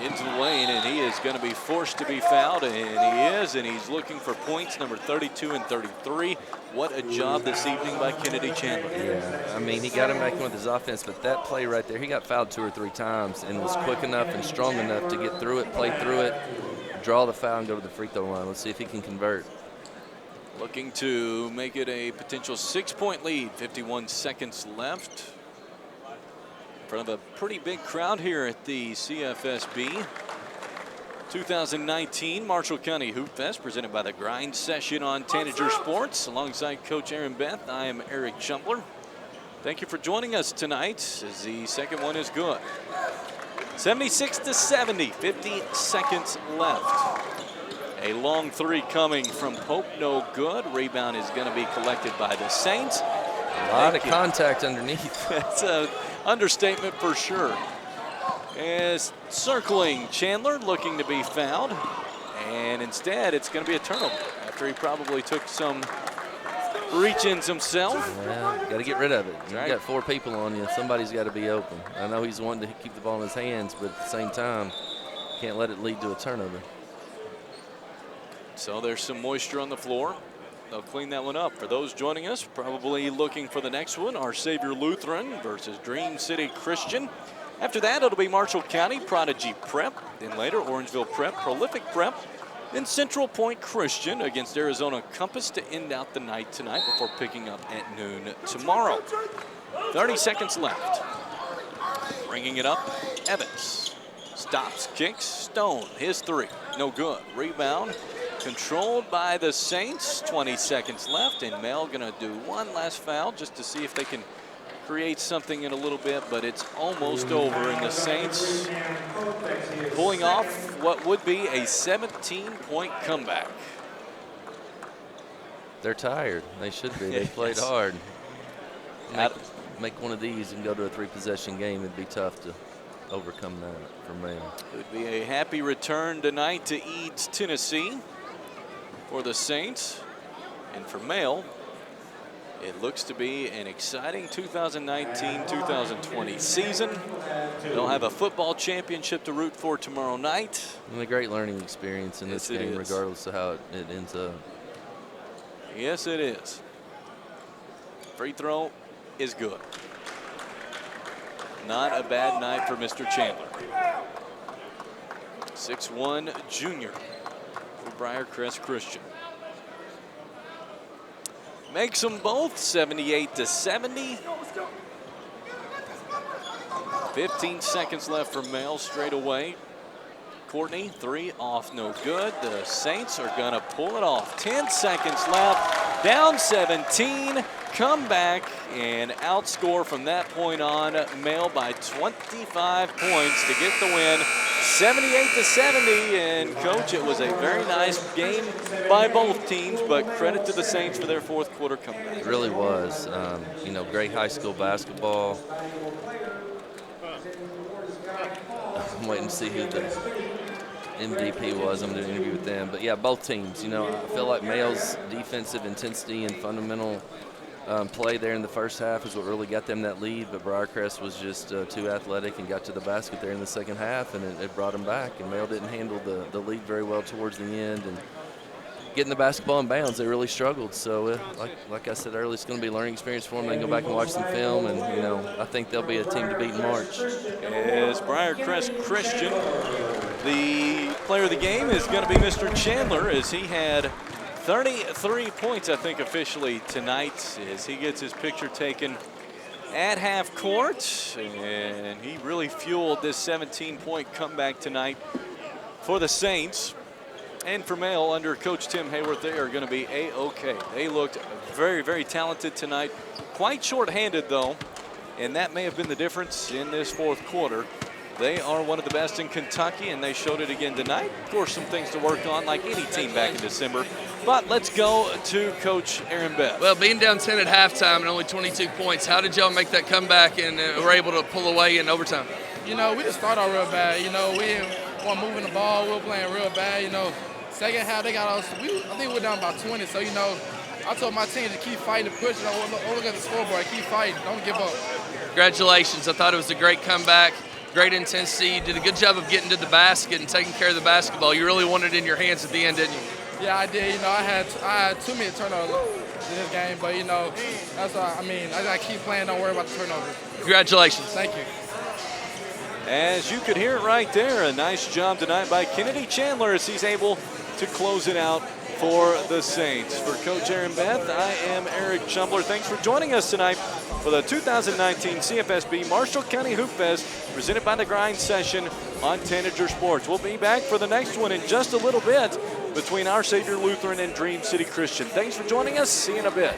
into the lane, and he is going to be forced to be fouled, and he is, and he's looking for points number 32 and 33. What a job this evening by Kennedy Chandler. Yeah, I mean, he got him back in with his offense, but that play right there, he got fouled 2 or 3 times and was quick enough and strong enough to get through it, play through it, draw the foul, and go to the free throw line. Let's see if he can convert. Looking to make it a potential 6-point lead. 51 seconds left. In front of a pretty big crowd here at the CFSB 2019 Marshall County Hoopfest, presented by the Grind Session on Tanager Sports. Alongside Coach Aaron Beth, I am Eric Shumpler. Thank you for joining us tonight as the second one is good. 76-70, 50 seconds left. A long 3 coming from Pope, no good. Rebound is going to be collected by the Saints. A lot of contact underneath. That's an understatement for sure. As circling Chandler, looking to be fouled. And instead, it's going to be a turnover after he probably took some reach-ins himself. Well, got to get rid of it. You've Right. got 4 people on you. Somebody's got to be open. I know he's wanting to keep the ball in his hands, but at the same time, can't let it lead to a turnover. So there's some moisture on the floor. They'll clean that one up. For those joining us, probably looking for the next one, Our Savior Lutheran versus Dream City Christian. After that, it'll be Marshall County Prodigy Prep. Then later, Orangeville Prep, Prolific Prep. Then Central Point Christian against Arizona Compass to end out the night tonight before picking up at noon tomorrow. 30 seconds left. Bringing it up, Evans. Stops, kicks, Stone, his 3, no good. Rebound. Controlled by the Saints. 20 seconds left, and Mel gonna do one last foul just to see if they can create something in a little bit, but it's almost over, and the Saints pulling off what would be a 17-point comeback. They're tired. They should be. They played hard. Make one of these and go to a 3-possession game. It'd be tough to overcome that for Mel. It would be a happy return tonight to Eads, Tennessee for the Saints. And for Male, it looks to be an exciting 2019-2020 season. They'll have a football championship to root for tomorrow night. And a great learning experience in this game, regardless of how it ends up. Yes, it is. Free throw is good. Not a bad night for Mr. Chandler. 6'1" junior for Briarcrest Christian. Makes them both 78-70. 15 seconds left for Mel straight away. Courtney, 3 off, no good. The Saints are gonna pull it off. 10 seconds left, down 17, come back and outscore from that point on Mel by 25 points to get the win, 78-70. And coach, it was a very nice game by both teams, but credit to the Saints for their fourth quarter comeback. It really was. You know, great high school basketball. I'm waiting to see who the MVP was. I'm doing an interview with them. But yeah, both teams. You know, I feel like Male's defensive intensity and fundamental play there in the first half is what really got them that lead. But Briarcrest was just too athletic and got to the basket there in the second half, and it brought them back. And Male didn't handle the lead very well towards the end. And getting the basketball in bounds, they really struggled. So, like I said earlier, it's going to be a learning experience for them. They can go back and watch some film, and, you know, I think they'll be a team to beat in March. As Briarcrest Christian, the player of the game is going to be Mr. Chandler, as he had 33 points, I think, officially tonight, as he gets his picture taken at half court. And he really fueled this 17-point comeback tonight for the Saints. And for Male, under Coach Tim Hayworth, they are going to be A-OK. They looked very, very talented tonight. Quite short-handed, though, and that may have been the difference in this fourth quarter. They are one of the best in Kentucky, and they showed it again tonight. Of course, some things to work on, like any team back in December. But let's go to Coach Aaron Beth. Well, being down 10 at halftime and only 22 points, how did y'all make that comeback and were able to pull away in overtime? You know, we just started out real bad. You know, we weren't moving the ball. We were playing real bad. You know, second half they got us. I think we were down about 20. So, you know, I told my team to keep fighting and pushing. Don't look at the scoreboard. Keep fighting. Don't give up. Congratulations. I thought it was a great comeback, great intensity. You did a good job of getting to the basket and taking care of the basketball. You really wanted it in your hands at the end, didn't you? Yeah, I did. You know, I had too many turnovers in this game. But, you know, that's why, I mean, I got to keep playing. Don't worry about the turnovers. Congratulations. Thank you. As you could hear it right there, a nice job tonight by Kennedy Chandler as he's able to close it out for the Saints. For Coach Aaron Beth, I am Eric Chumbler. Thanks for joining us tonight for the 2019 CFSB Marshall County Hoopfest presented by the Grind Session on Tanager Sports. We'll be back for the next one in just a little bit between Our Savior Lutheran and Dream City Christian. Thanks for joining us. See you in a bit.